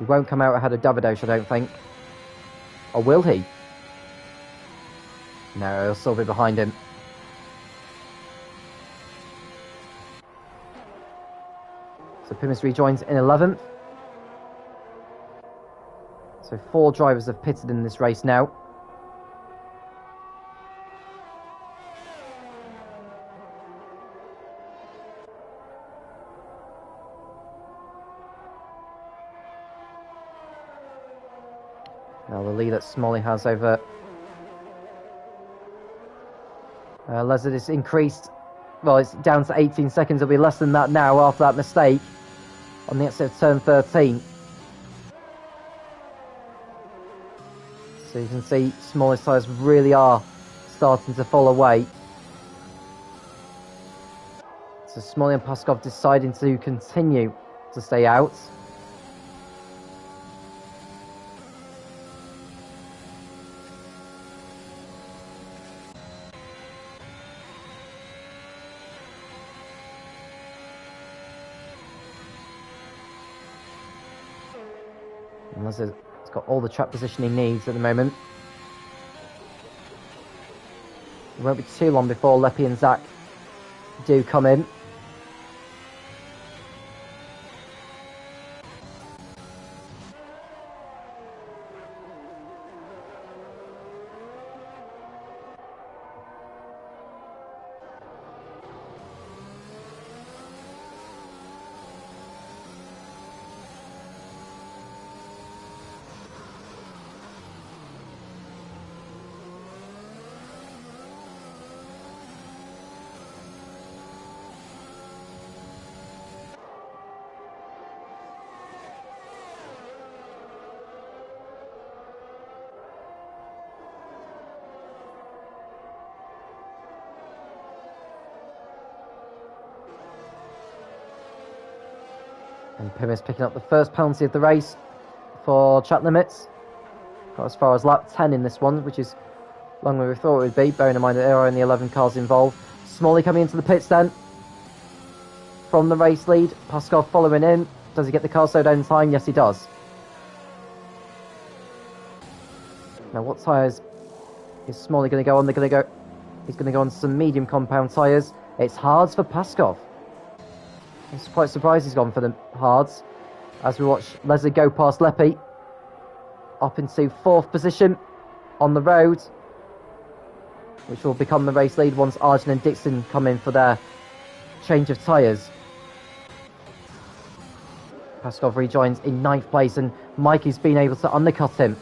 He won't come out ahead of Davidovic, I don't think. Or will he? No, he'll still be behind him. So Pimis rejoins in 11th. So 4 drivers have pitted in this race now. Now the lead that Smolly has over Lezard is increased. Well, it's down to 18 seconds. It'll be less than that now after that mistake on the exit of turn 13. So you can see Smolly's tyres really are starting to fall away. So Smolly and Paskov deciding to continue to stay out. He's got all the track position he needs at the moment. It won't be too long before Leppy and Zach do come in. And Pimis picking up the first penalty of the race for track limits. Got as far as lap 10 in this one, which is longer than we thought it would be, bearing in mind that there are only 11 cars involved. Smolly coming into the pits then. From the race lead, Paskov following in. Does he get the car slowed down in time? Yes, he does. Now, what tyres is Smolly going to go on? He's going to go on some medium compound tyres. It's hards for Paskov. I'm quite surprised he's gone for the hards. As we watch Leslie go past Leppy. Up into 4th position on the road. Which will become the race lead once Arjun and Dixon come in for their change of tyres. Paskov rejoins in 9th place and Mikey's been able to undercut him.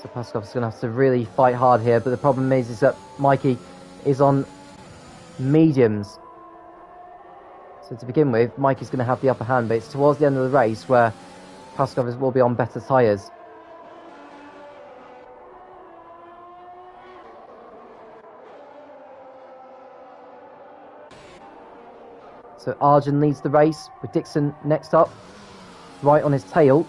So Paskov's going to have to really fight hard here, but the problem is that Mikey is on mediums. So to begin with, Mikey's going to have the upper hand, but it's towards the end of the race where Paskov will be on better tyres. So Arjun leads the race with Dixon next up, right on his tail.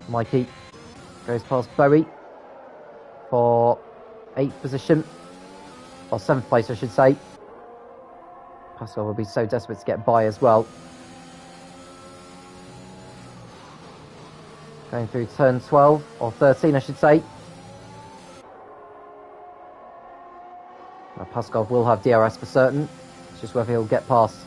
Mikey goes past Bowie for 8th position, or 7th place I should say. Pascal will be so desperate to get by as well. Going through turn 12, or 13 I should say. Now Pascal will have DRS for certain, it's just whether he'll get past.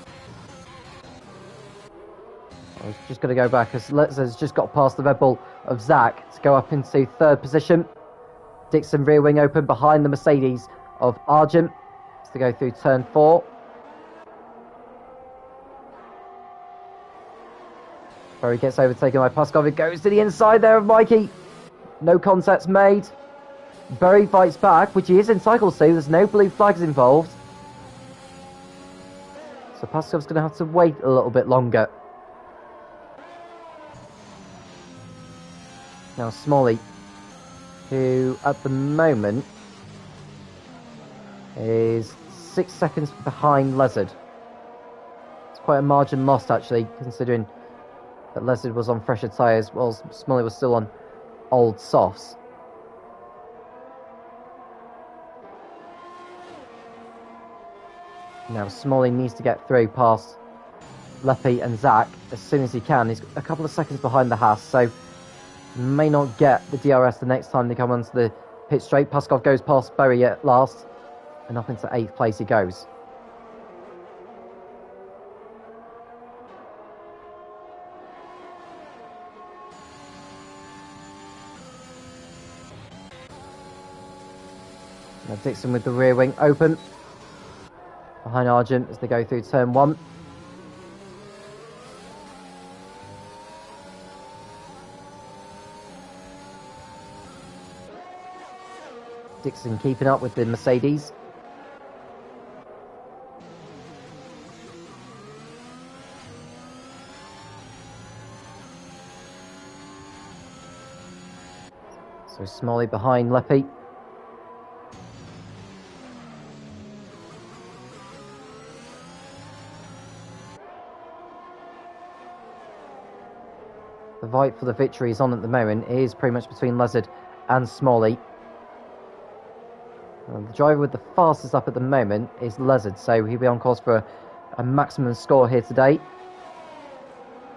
I was just going to go back as Let's has just got past the Red Bull of Zach to go up into 3rd position. Dixon rear wing open behind the Mercedes of Argent to go through turn 4. Where he gets overtaken by Pascal. It goes to the inside there of Mikey. No contact made. Berry fights back, which he is entitled to. There's no blue flags involved. So Pascal's going to have to wait a little bit longer. Now Smalley, who at the moment is 6 seconds behind Lezard. It's quite a margin lost actually, considering that Lezard was on fresher tyres while Smalley was still on old softs. Now Smalley needs to get through past Leppy and Zach as soon as he can. He's a couple of seconds behind the Haas, so may not get the DRS the next time they come onto the pit straight. Pascal goes past Berry at last, and up into 8th place he goes. Now Dixon with the rear wing open behind Argent as they go through turn 1. Dixon keeping up with the Mercedes. So Smalley behind Leppy. The fight for the victory is on at the moment. It is pretty much between Lezard and Smalley. The driver with the fastest up at the moment is Lezard, so he'll be on course for a maximum score here today.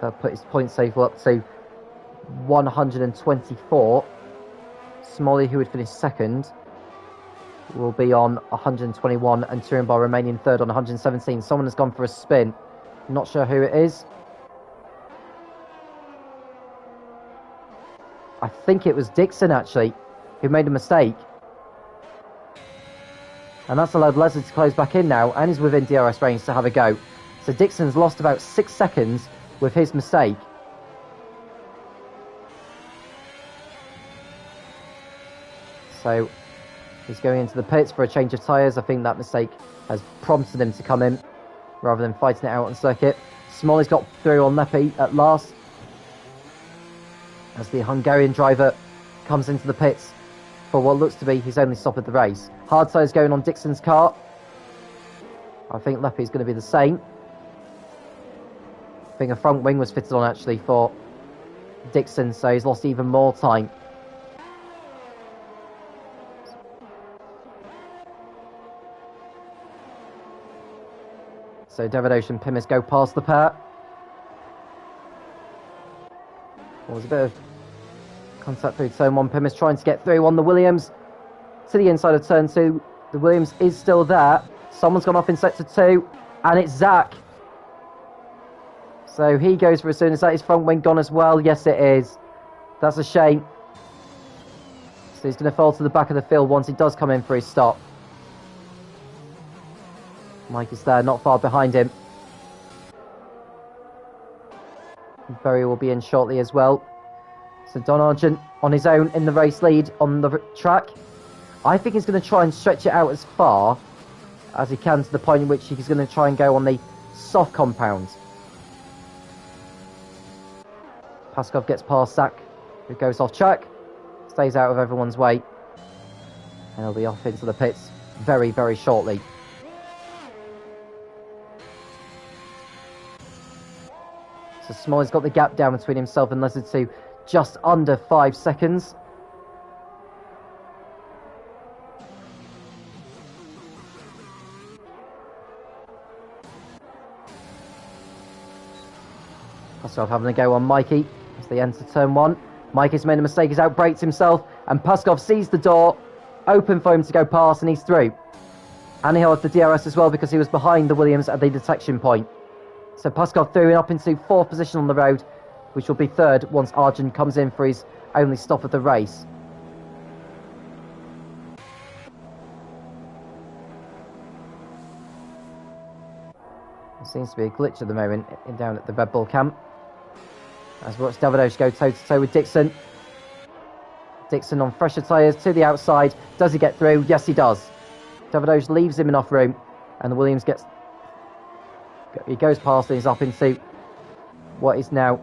That'll put his point total up to 124. Smalley, who would finish 2nd, will be on 121, and Turenbar remaining 3rd on 117. Someone has gone for a spin. Not sure who it is. I think it was Dixon, actually, who made a mistake. And that's allowed Leslie to close back in now, and is within DRS range to have a go. So Dixon's lost about 6 seconds with his mistake. So he's going into the pits for a change of tyres. I think that mistake has prompted him to come in, rather than fighting it out on circuit. Smalley's got through on Leppy at last, as the Hungarian driver comes into the pits for what looks to be his only stop of the race. Hard tyres going on Dixon's car. I think Leppy's going to be the same. I think a front wing was fitted on actually for Dixon, so he's lost even more time. So David and Pimis go past the pair. There was a bit of contact through turn 1. Pimis trying to get through on the Williams to the inside of turn 2. The Williams is still there. Someone's gone off in sector 2, and it's Zach. So he goes for as soon as that. His front wing gone as well. Yes, it is. That's a shame. So he's going to fall to the back of the field once he does come in for his stop. Mike is there, not far behind him. Berry will be in shortly as well. So Don Argent on his own in the race lead on the track. I think he's going to try and stretch it out as far as he can, to the point in which he's going to try and go on the soft compound. Paskov gets past Zach, who goes off track, stays out of everyone's way, and he'll be off into the pits very, very shortly. So Smalley's got the gap down between himself and Lizard to just under 5 seconds. Paskov having a go on Mikey as they enter turn 1. Mikey's made a mistake, he's outbraked himself, and Paskov sees the door open for him to go past, and he's through. And he'll have the DRS as well because he was behind the Williams at the detection point. So Paskov threw him up into 4th position on the road, which will be 3rd once Arjun comes in for his only stop of the race. There seems to be a glitch at the moment down at the Red Bull camp. As we watch Davidosh go toe-to-toe with Dixon. Dixon on fresher tyres to the outside. Does he get through? Yes, he does. Davidosh leaves him enough room, and the Williams gets... He goes past and he's up into what is now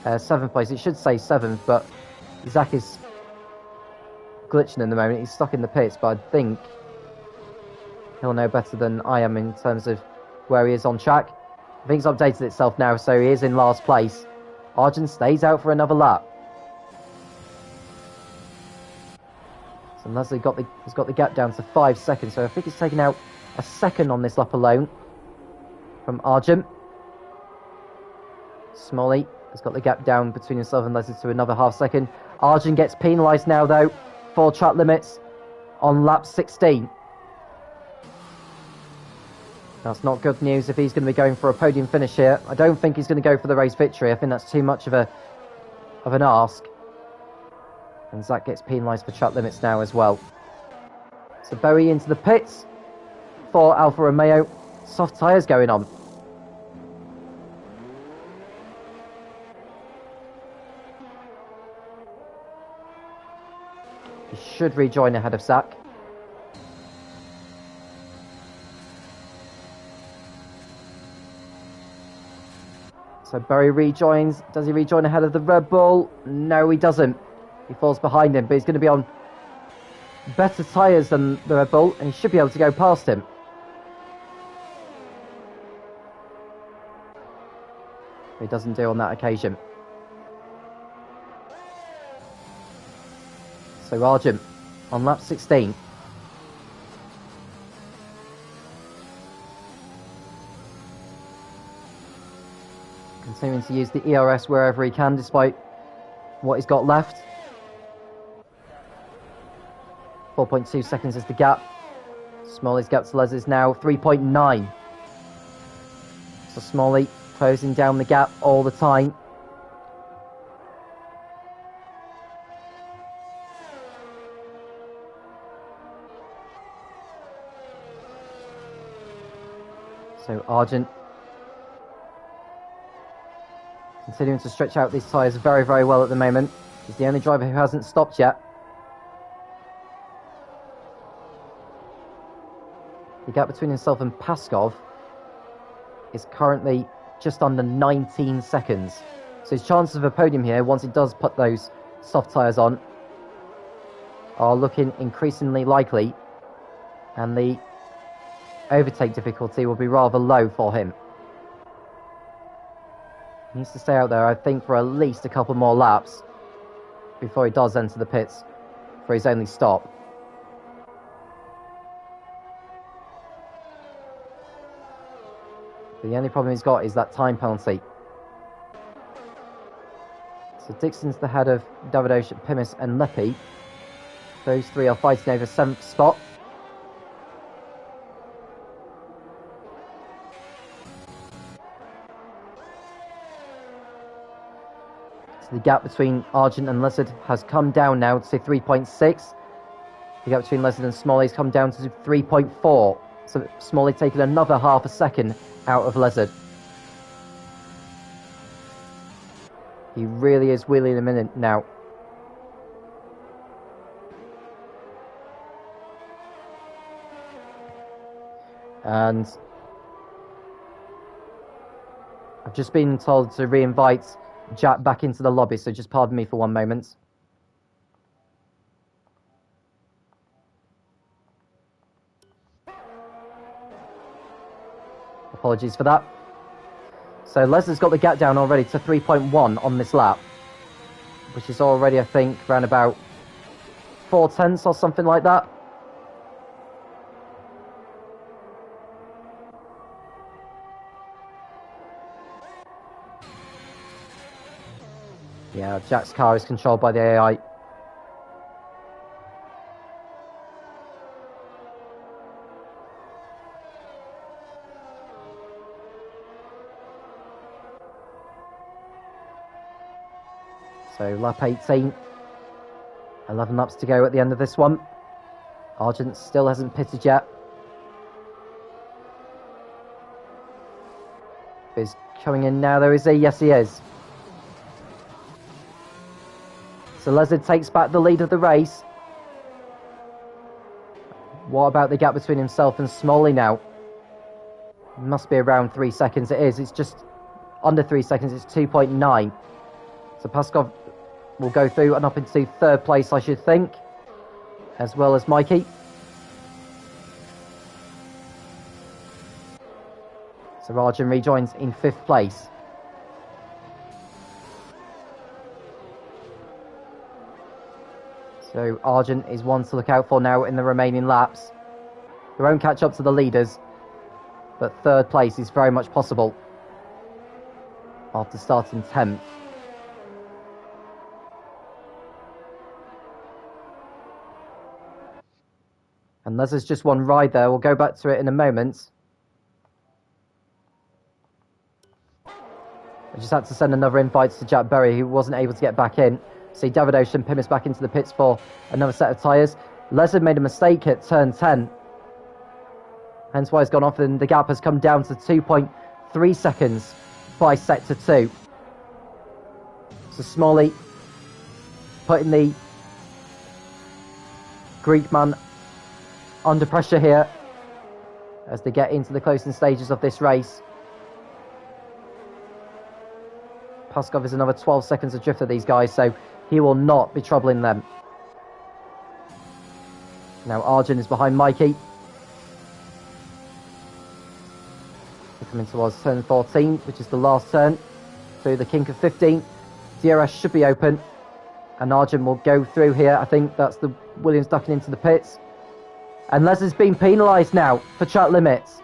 7th place. It should say 7th, but Zach is glitching in the moment. He's stuck in the pits, but I think he'll know better than I am in terms of where he is on track. I think it's updated itself now, so he is in last place. Arjun stays out for another lap. So Leslie has got the gap down to 5 seconds, so I think he's taken out a second on this lap alone from Arjun. Smalley has got the gap down between himself and Leslie to another half second. Arjun gets penalised now, though, for track limits on lap 16. That's not good news if he's going to be going for a podium finish here. I don't think he's going to go for the race victory. I think that's too much of an ask. And Zach gets penalised for track limits now as well. So Bowie into the pits for Alfa Romeo. Soft tyres going on. He should rejoin ahead of Zach. So Bowie rejoins. Does he rejoin ahead of the Red Bull? No, he doesn't. He falls behind him, but he's going to be on better tyres than the Red Bull, and he should be able to go past him. But he doesn't do on that occasion. So Arjun on lap 16. Continuing to use the ERS wherever he can, despite what he's got left. 4.2 seconds is the gap. Smalley's gap to Les is now 3.9. So Smalley closing down the gap all the time. So Arjun continuing to stretch out these tyres very, very well at the moment. He's the only driver who hasn't stopped yet. The gap between himself and Paskov is currently just under 19 seconds. So his chances of a podium here, once he does put those soft tyres on, are looking increasingly likely. And the overtake difficulty will be rather low for him. He needs to stay out there, I think, for at least a couple more laps before he does enter the pits for his only stop. The only problem he's got is that time penalty. So Dixon's the head of Davidosh, Pimis and Lepi. Those three are fighting over 7th spot. So the gap between Arjun and Lizard has come down now to 3.6. The gap between Lizard and Smalley has come down to 3.4. So Smalley taking another half a second out of Lizard. He really is wheeling him in now. And I've just been told to re-invite Jack back into the lobby, so just pardon me for one moment. Apologies for that. So Leslie's got the gap down already to 3.1 on this lap, which is already, I think, around about 4/10 or something like that. Yeah, Jack's car is controlled by the AI. So lap 18. 11 laps to go at the end of this one. Argent still hasn't pitted yet. Is coming in now, though, is he? Yes, he is. So Lezard takes back the lead of the race. What about the gap between himself and Smalley now? It must be around 3 seconds. It is. It's just under 3 seconds. It's 2.9. So Paskov will go through and up into third place, I should think, as well as Mikey. So Rajan rejoins in 5th place. So Argent is one to look out for now in the remaining laps. He won't catch up to the leaders, but 3rd place is very much possible after starting 10th. And there's just one ride there. We'll go back to it in a moment. I just had to send another invite to Jack Berry, who wasn't able to get back in. See David Ocean pin us back into the pits for another set of tyres. Lezard made a mistake at turn 10. Hence why he's gone off, and the gap has come down to 2.3 seconds by sector 2. So Smalley putting the Greek man under pressure here as they get into the closing stages of this race. Paskov is another 12 seconds adrift of these guys, so he will not be troubling them. Now Arjun is behind Mikey. We're coming towards turn 14, which is the last turn through the kink of 15. DRS should be open, and Arjun will go through here. I think that's the Williams ducking into the pits. And Lezard's been penalised now for track limits.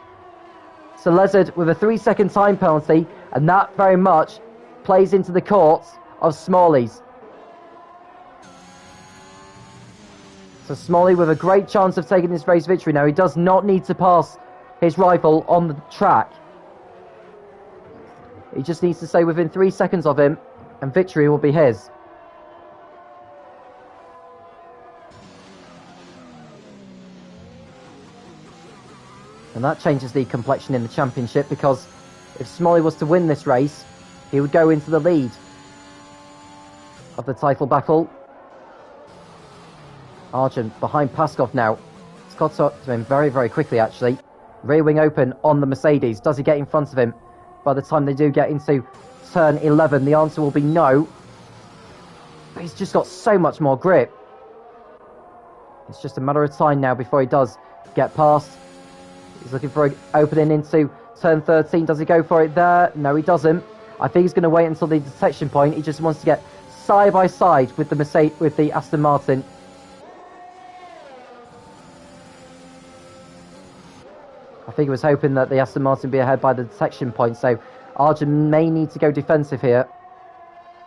So Lezard with a 3-second time penalty, and that very much plays into the courts of Smalley's. So Smalley with a great chance of taking this race victory now. He does not need to pass his rival on the track. He just needs to stay within 3 seconds of him, and victory will be his. And that changes the complexion in the championship, because if Smalley was to win this race, he would go into the lead of the title battle. Argent behind Paskov now. It's got up to him very, very quickly, actually. Rear wing open on the Mercedes. Does he get in front of him by the time they do get into turn 11? The answer will be no. But he's just got so much more grip. It's just a matter of time now before he does get past. He's looking for an opening into turn 13. Does he go for it there? No, he doesn't. I think he's going to wait until the detection point. He just wants to get side by side with the Mercedes, with the Aston Martin. I think he was hoping that the Aston Martin be ahead by the detection point. So Arjun may need to go defensive here,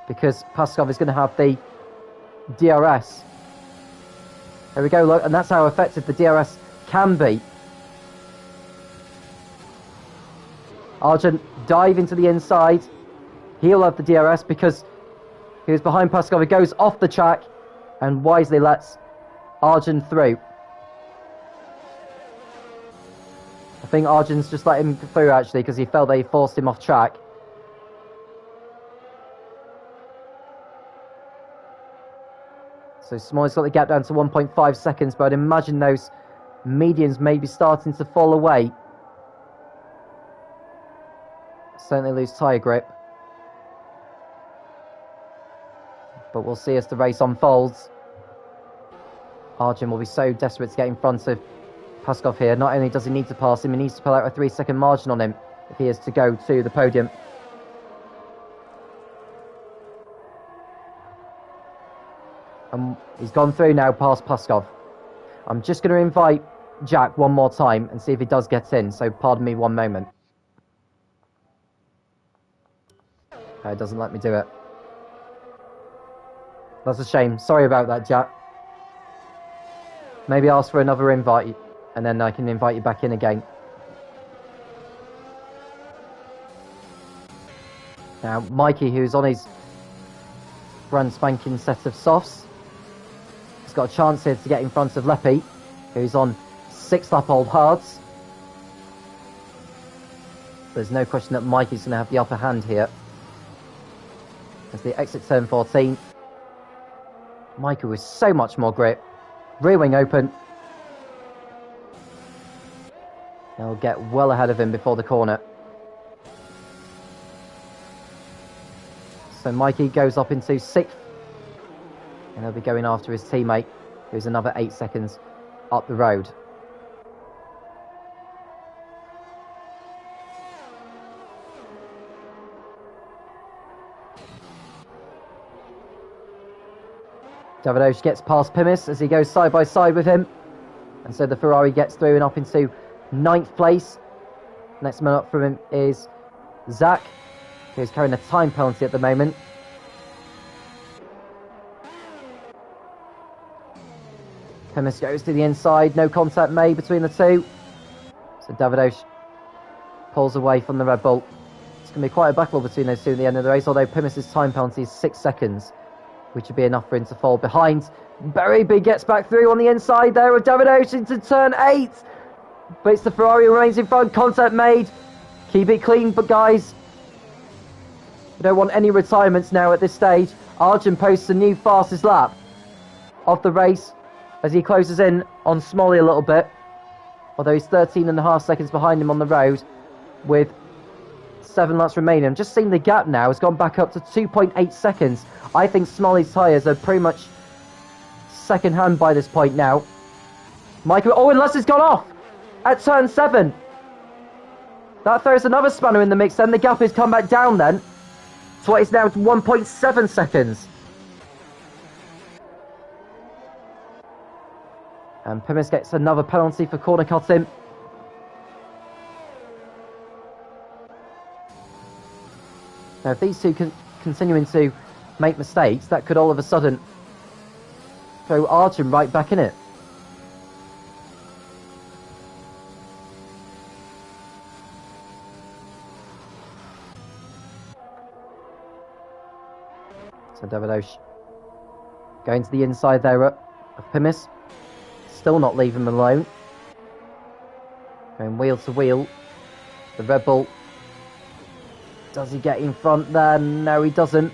because Paskov is going to have the DRS. There we go, look, and that's how effective the DRS can be. Arjun dive into the inside. He'll have the DRS because he was behind Paskov. He goes off the track and wisely lets Arjun through. I think Arjun's just let him through, actually, because he felt they forced him off track. So Smalley's got the gap down to 1.5 seconds, but I'd imagine those medians may be starting to fall away. Certainly lose tyre grip. But we'll see as the race unfolds. Arjun will be so desperate to get in front of Paskov here. Not only does he need to pass him, he needs to pull out a 3-second margin on him if he is to go to the podium. He's gone through now past Paskov. I'm just going to invite Jack one more time and see if he does get in, so pardon me one moment. It doesn't let me do it. That's a shame. Sorry about that, Jack. Maybe ask for another invite, and then I can invite you back in again. Now, Mikey, who's on his brand spanking set of softs, has got a chance here to get in front of Leppy, who's on 6-lap old hards. There's no question that Mikey's going to have the upper hand here. As they exit turn 14, Mikey with so much more grip. Rear wing open. They'll get well ahead of him before the corner. So Mikey goes up into 6th. And he'll be going after his teammate, who's another 8 seconds up the road. Davidovic gets past Pimis as he goes side by side with him. And so the Ferrari gets through and up into 9th place. Next man up from him is Zach, who's carrying a time penalty at the moment. Pimis goes to the inside, no contact made between the two. So Davidovic pulls away from the Red Bull. It's going to be quite a battle between those two at the end of the race, although Pimis' time penalty is 6 seconds, which would be enough for him to fall behind. Berryby gets back through on the inside there with Davidovic into turn 8. But it's the Ferrari who remains in front, contact made. Keep it clean, but guys, we don't want any retirements now at this stage. Arjun posts a new fastest lap of the race as he closes in on Smalley a little bit, although he's 13.5 seconds behind him on the road with 7 laps remaining. I'm just seeing the gap now has gone back up to 2.8 seconds. I think Smalley's tyres are pretty much second hand by this point now. Michael, oh, unless it's gone off at turn 7. That throws another spanner in the mix, then the gap has come back down then. So it's now 1.7 seconds. And Pimis gets another penalty for corner cutting. Now, if these two continuing to make mistakes, that could all of a sudden throw Arjun right back in it. So Davidovic going to the inside there of Pimis. Still not leaving him alone. Going wheel to wheel. The Red Bull. Does he get in front there? No, he doesn't.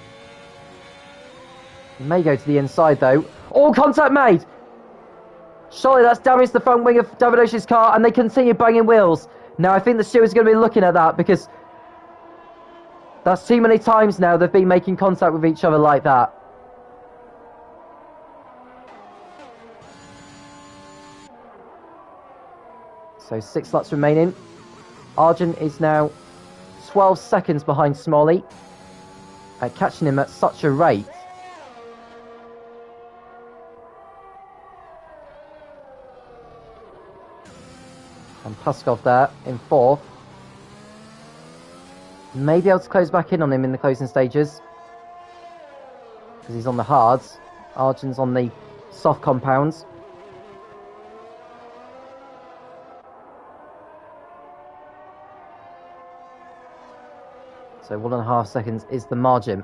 He may go to the inside though. All contact made! Surely that's damaged the front wing of Davidovic's car and they continue banging wheels. Now I think the stewards are going to be looking at that because that's too many times now they've been making contact with each other like that. So 6 laps remaining. Arjun is now 12 seconds behind Smalley, catching him at such a rate. And Paskov there in 4th. May be able to close back in on him in the closing stages, because he's on the hards. Arjun's on the soft compounds. So 1.5 seconds is the margin.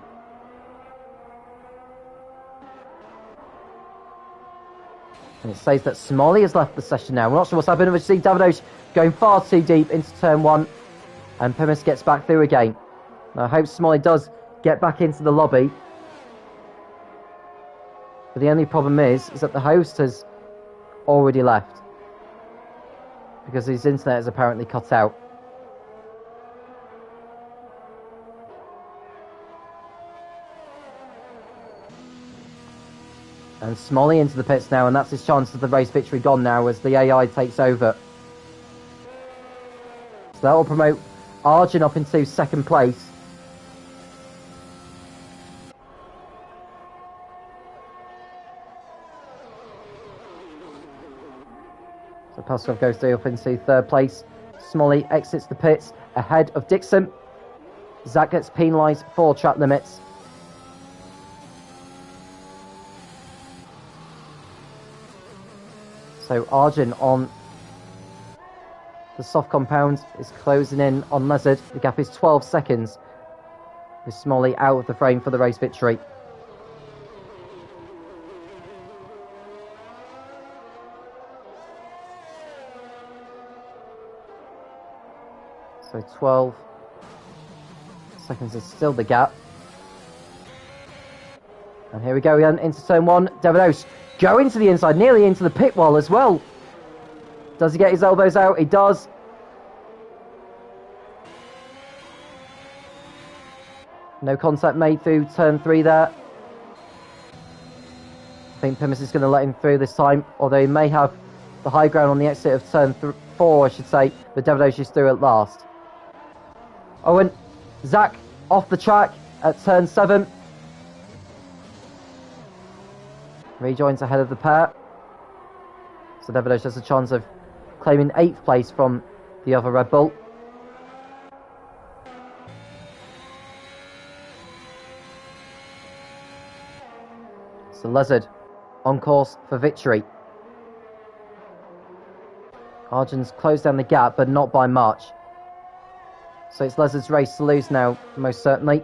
And it says that Smalley has left the session now. We're not sure what's happened. We see Davidovic going far too deep into turn 1. And Pimis gets back through again. Now I hope Smalley does get back into the lobby. But the only problem is that the host has already left, because his internet is apparently cut out. And Smolly into the pits now, and that's his chance of the race victory gone now as the AI takes over. So that will promote Arjun up into second place. So Pascal goes up into third place. Smolly exits the pits ahead of Dixon. Zach gets penalised for track limits. So Arjun on the soft compound is closing in on Lezard. The gap is 12 seconds with Smolly out of the frame for the race victory. So 12 seconds is still the gap. And here we go again into turn one. Devados going to the inside, nearly into the pit wall as well. Does he get his elbows out? He does. No contact made through turn 3 there. I think Pimis is going to let him through this time, although he may have the high ground on the exit of turn 4, I should say, but Devados is through at last. Owen, Zach off the track at turn 7. Rejoins ahead of the pair. So Devados has a chance of claiming 8th place from the other Red Bull. So Lezard on course for victory. Arjun's closed down the gap, but not by much. So it's Lezard's race to lose now, most certainly.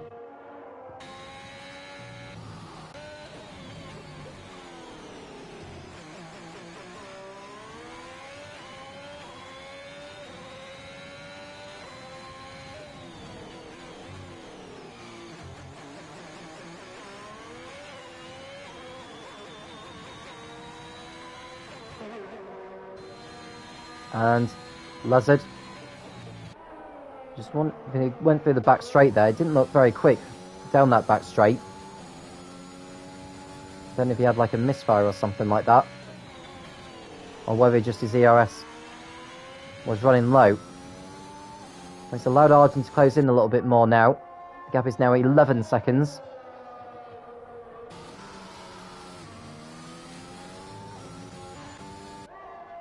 And Lezard just he went through the back straight there. It didn't look very quick down that back straight. Don't know if he had like a misfire or something like that, or whether just his ERS was running low. It's allowed Arjun to close in a little bit more now. The gap is now 11 seconds.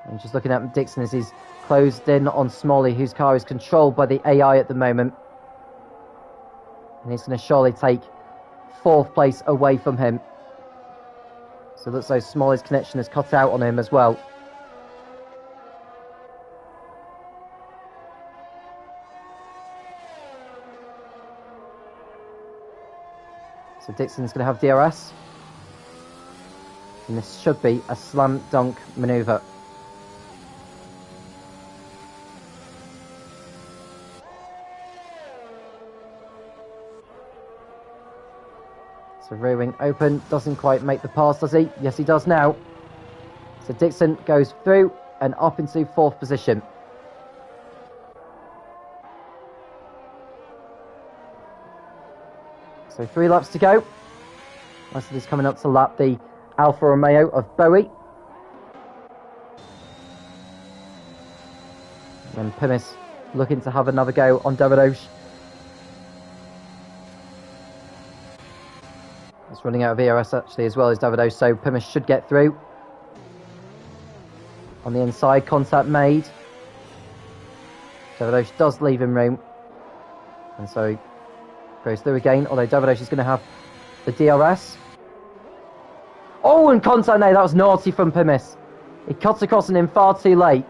And just looking at Dixon as he's closed in on Smolly, whose car is controlled by the AI at the moment. And he's going to surely take 4th place away from him. So it looks like Smolly's connection has cut out on him as well. So Dixon's going to have DRS. And this should be a slam dunk manoeuvre. So rear wing open, doesn't quite make the pass, does he? Yes, he does now. So Dixon goes through and up into 4th position. So 3 laps to go. Lester is coming up to lap the Alfa Romeo of Bowie. And Pimis looking to have another go on Devados. It's running out of ERS actually as well as Devados, so Pimis should get through. On the inside, contact made. Devados does leave him room. And so he goes through again, although Devados is going to have the DRS. Oh, and contact made, that was naughty from Pimis. He cuts across on him far too late.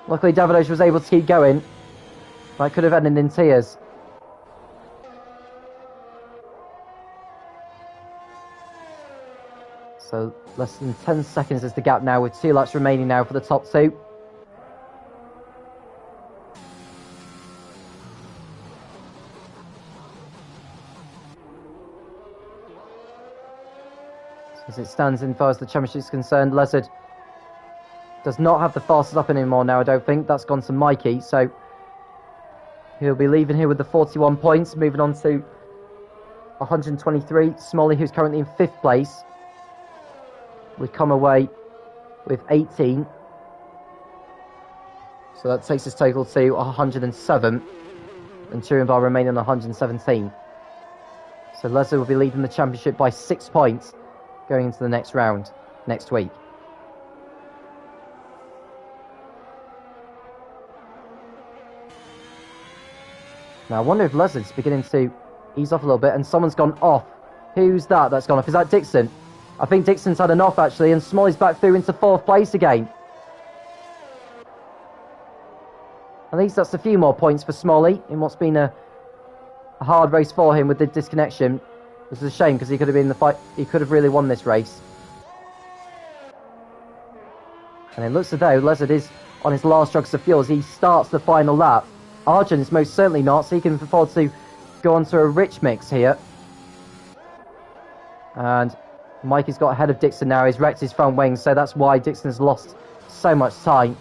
Luckily Devados was able to keep going. That could have ended in tears. So less than 10 seconds is the gap now, with 2 laps remaining now for the top 2. As it stands in far as the championship is concerned, Lezard does not have the fastest up anymore now, I don't think. That's gone to Mikey, so he'll be leaving here with the 41 points, moving on to 123. Smalley, who's currently in 5th place, would come away with 18. So that takes his total to 107. And Turinbar remaining on 117. So Leslie will be leading the championship by 6 points going into the next round next week. Now I wonder if Leslie's beginning to ease off a little bit, and someone's gone off. Who's that that's gone off? Is that Dixon? I think Dixon's had an off actually, and Smalley's back through into 4th place again. At least that's a few more points for Smalley in what's been a hard race for him with the disconnection. This is a shame because he could have been in the fight. He could have really won this race. And it looks as though Lezard is on his last drugs of fuel as he starts the final lap. Arjun is most certainly not, so he can afford to go on to a rich mix here. And Mike has got ahead of Dixon now. He's wrecked his front wing, so that's why Dixon has lost so much time.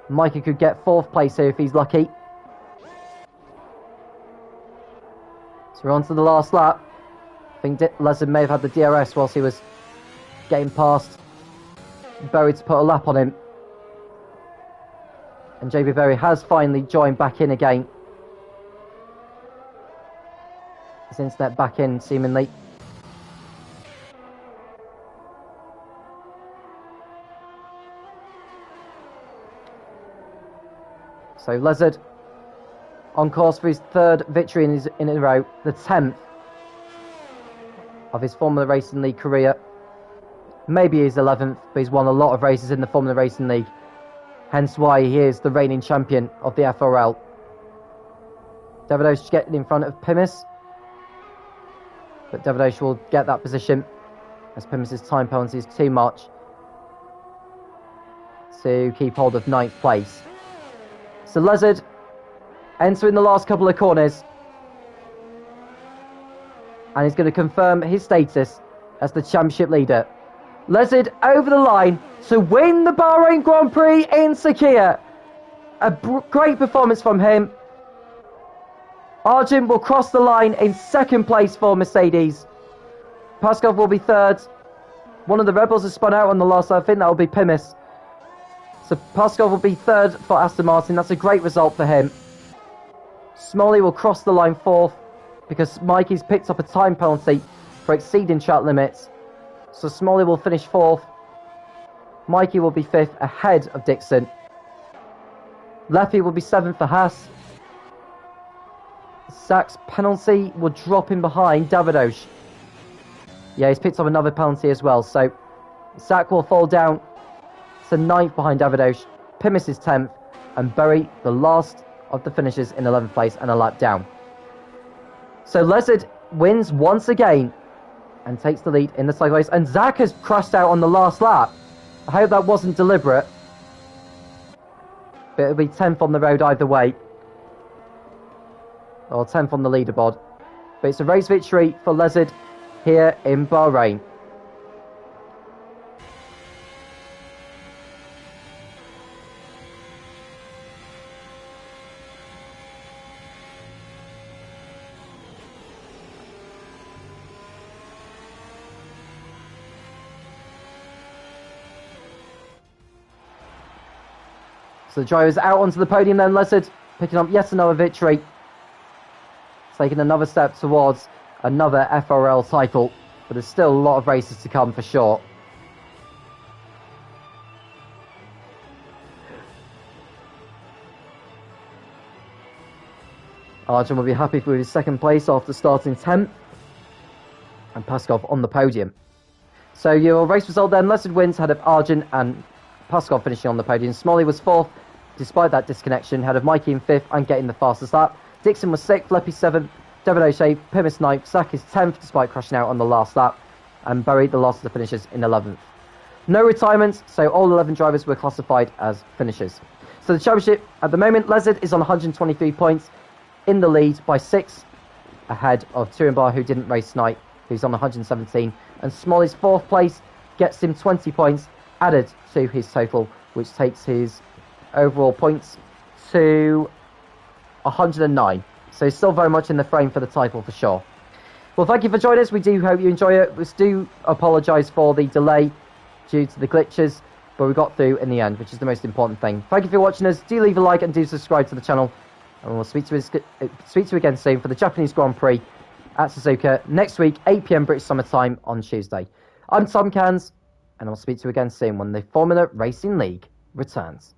Mikey could get 4th place here if he's lucky. So we're on to the last lap. I think Lezard may have had the DRS whilst he was getting past Berry to put a lap on him. And JB Berry has finally joined back in again. His internet back in, seemingly. So Lezard on course for his 3rd victory in a row, the 10th of his Formula Racing League career. Maybe his 11th, but he's won a lot of races in the Formula Racing League. Hence why he is the reigning champion of the FRL. Davidosh getting in front of Pimis. But Davidosh will get that position as Pimis' time penalty is too much to keep hold of 9th place. So Lezard entering the last couple of corners. And he's going to confirm his status as the championship leader. Lezard over the line to win the Bahrain Grand Prix in Sakhir. A great performance from him. Arjun will cross the line in 2nd place for Mercedes. Paskov will be 3rd. One of the Rebels has spun out on the last lap. I think that will be Pimis. So Paskov will be 3rd for Aston Martin. That's a great result for him. Smalley will cross the line 4th because Mikey's picked up a time penalty for exceeding track limits. So Smalley will finish 4th. Mikey will be 5th ahead of Dixon. Leffy will be 7th for Haas. Sack's penalty will drop in behind Davidosh. Yeah, he's picked up another penalty as well. So Sack will fall down to 9th behind Davidosh. Pimis is 10th. And Berry, the last of the finishers, in 11th place and a lap down. So Lezard wins once again and takes the lead in the cycle race. And Zach has crashed out on the last lap. I hope that wasn't deliberate. But it'll be 10th on the road either way. Or 10th on the leaderboard. But it's a race victory for Lezard here in Bahrain. So the driver's out onto the podium then, Lezard, picking up yet another victory. Taking another step towards another FRL title, but there's still a lot of races to come for sure. Arjun will be happy with his 2nd place after starting 10th. And Paskov on the podium. So your race result then, Lezard wins ahead of Arjun and Paskov finishing on the podium. Smalley was 4th, despite that disconnection, ahead of Mikey in 5th and getting the fastest lap. Dixon was 6th, Leppy 7th, Davidosh 8th, Pimis 9th, Sack is 10th despite crashing out on the last lap, and Berry, the last of the finishers, in 11th. No retirements, so all 11 drivers were classified as finishers. So the championship, at the moment, Lezard is on 123 points, in the lead by 6, ahead of Turinbar, who didn't race tonight, who's on 117, and Smalley's 4th place gets him 20 points added to his total, which takes his overall points to 109. So he's still very much in the frame for the title for sure. Well, thank you for joining us. We do hope you enjoy it. We do apologise for the delay due to the glitches, but we got through in the end, which is the most important thing. Thank you for watching us. Do leave a like and do subscribe to the channel. And we'll speak to you again soon for the Japanese Grand Prix at Suzuka next week, 8 PM British Summer Time on Tuesday. I'm Tom Cairns, and I'll speak to you again soon when the Formula Racing League returns.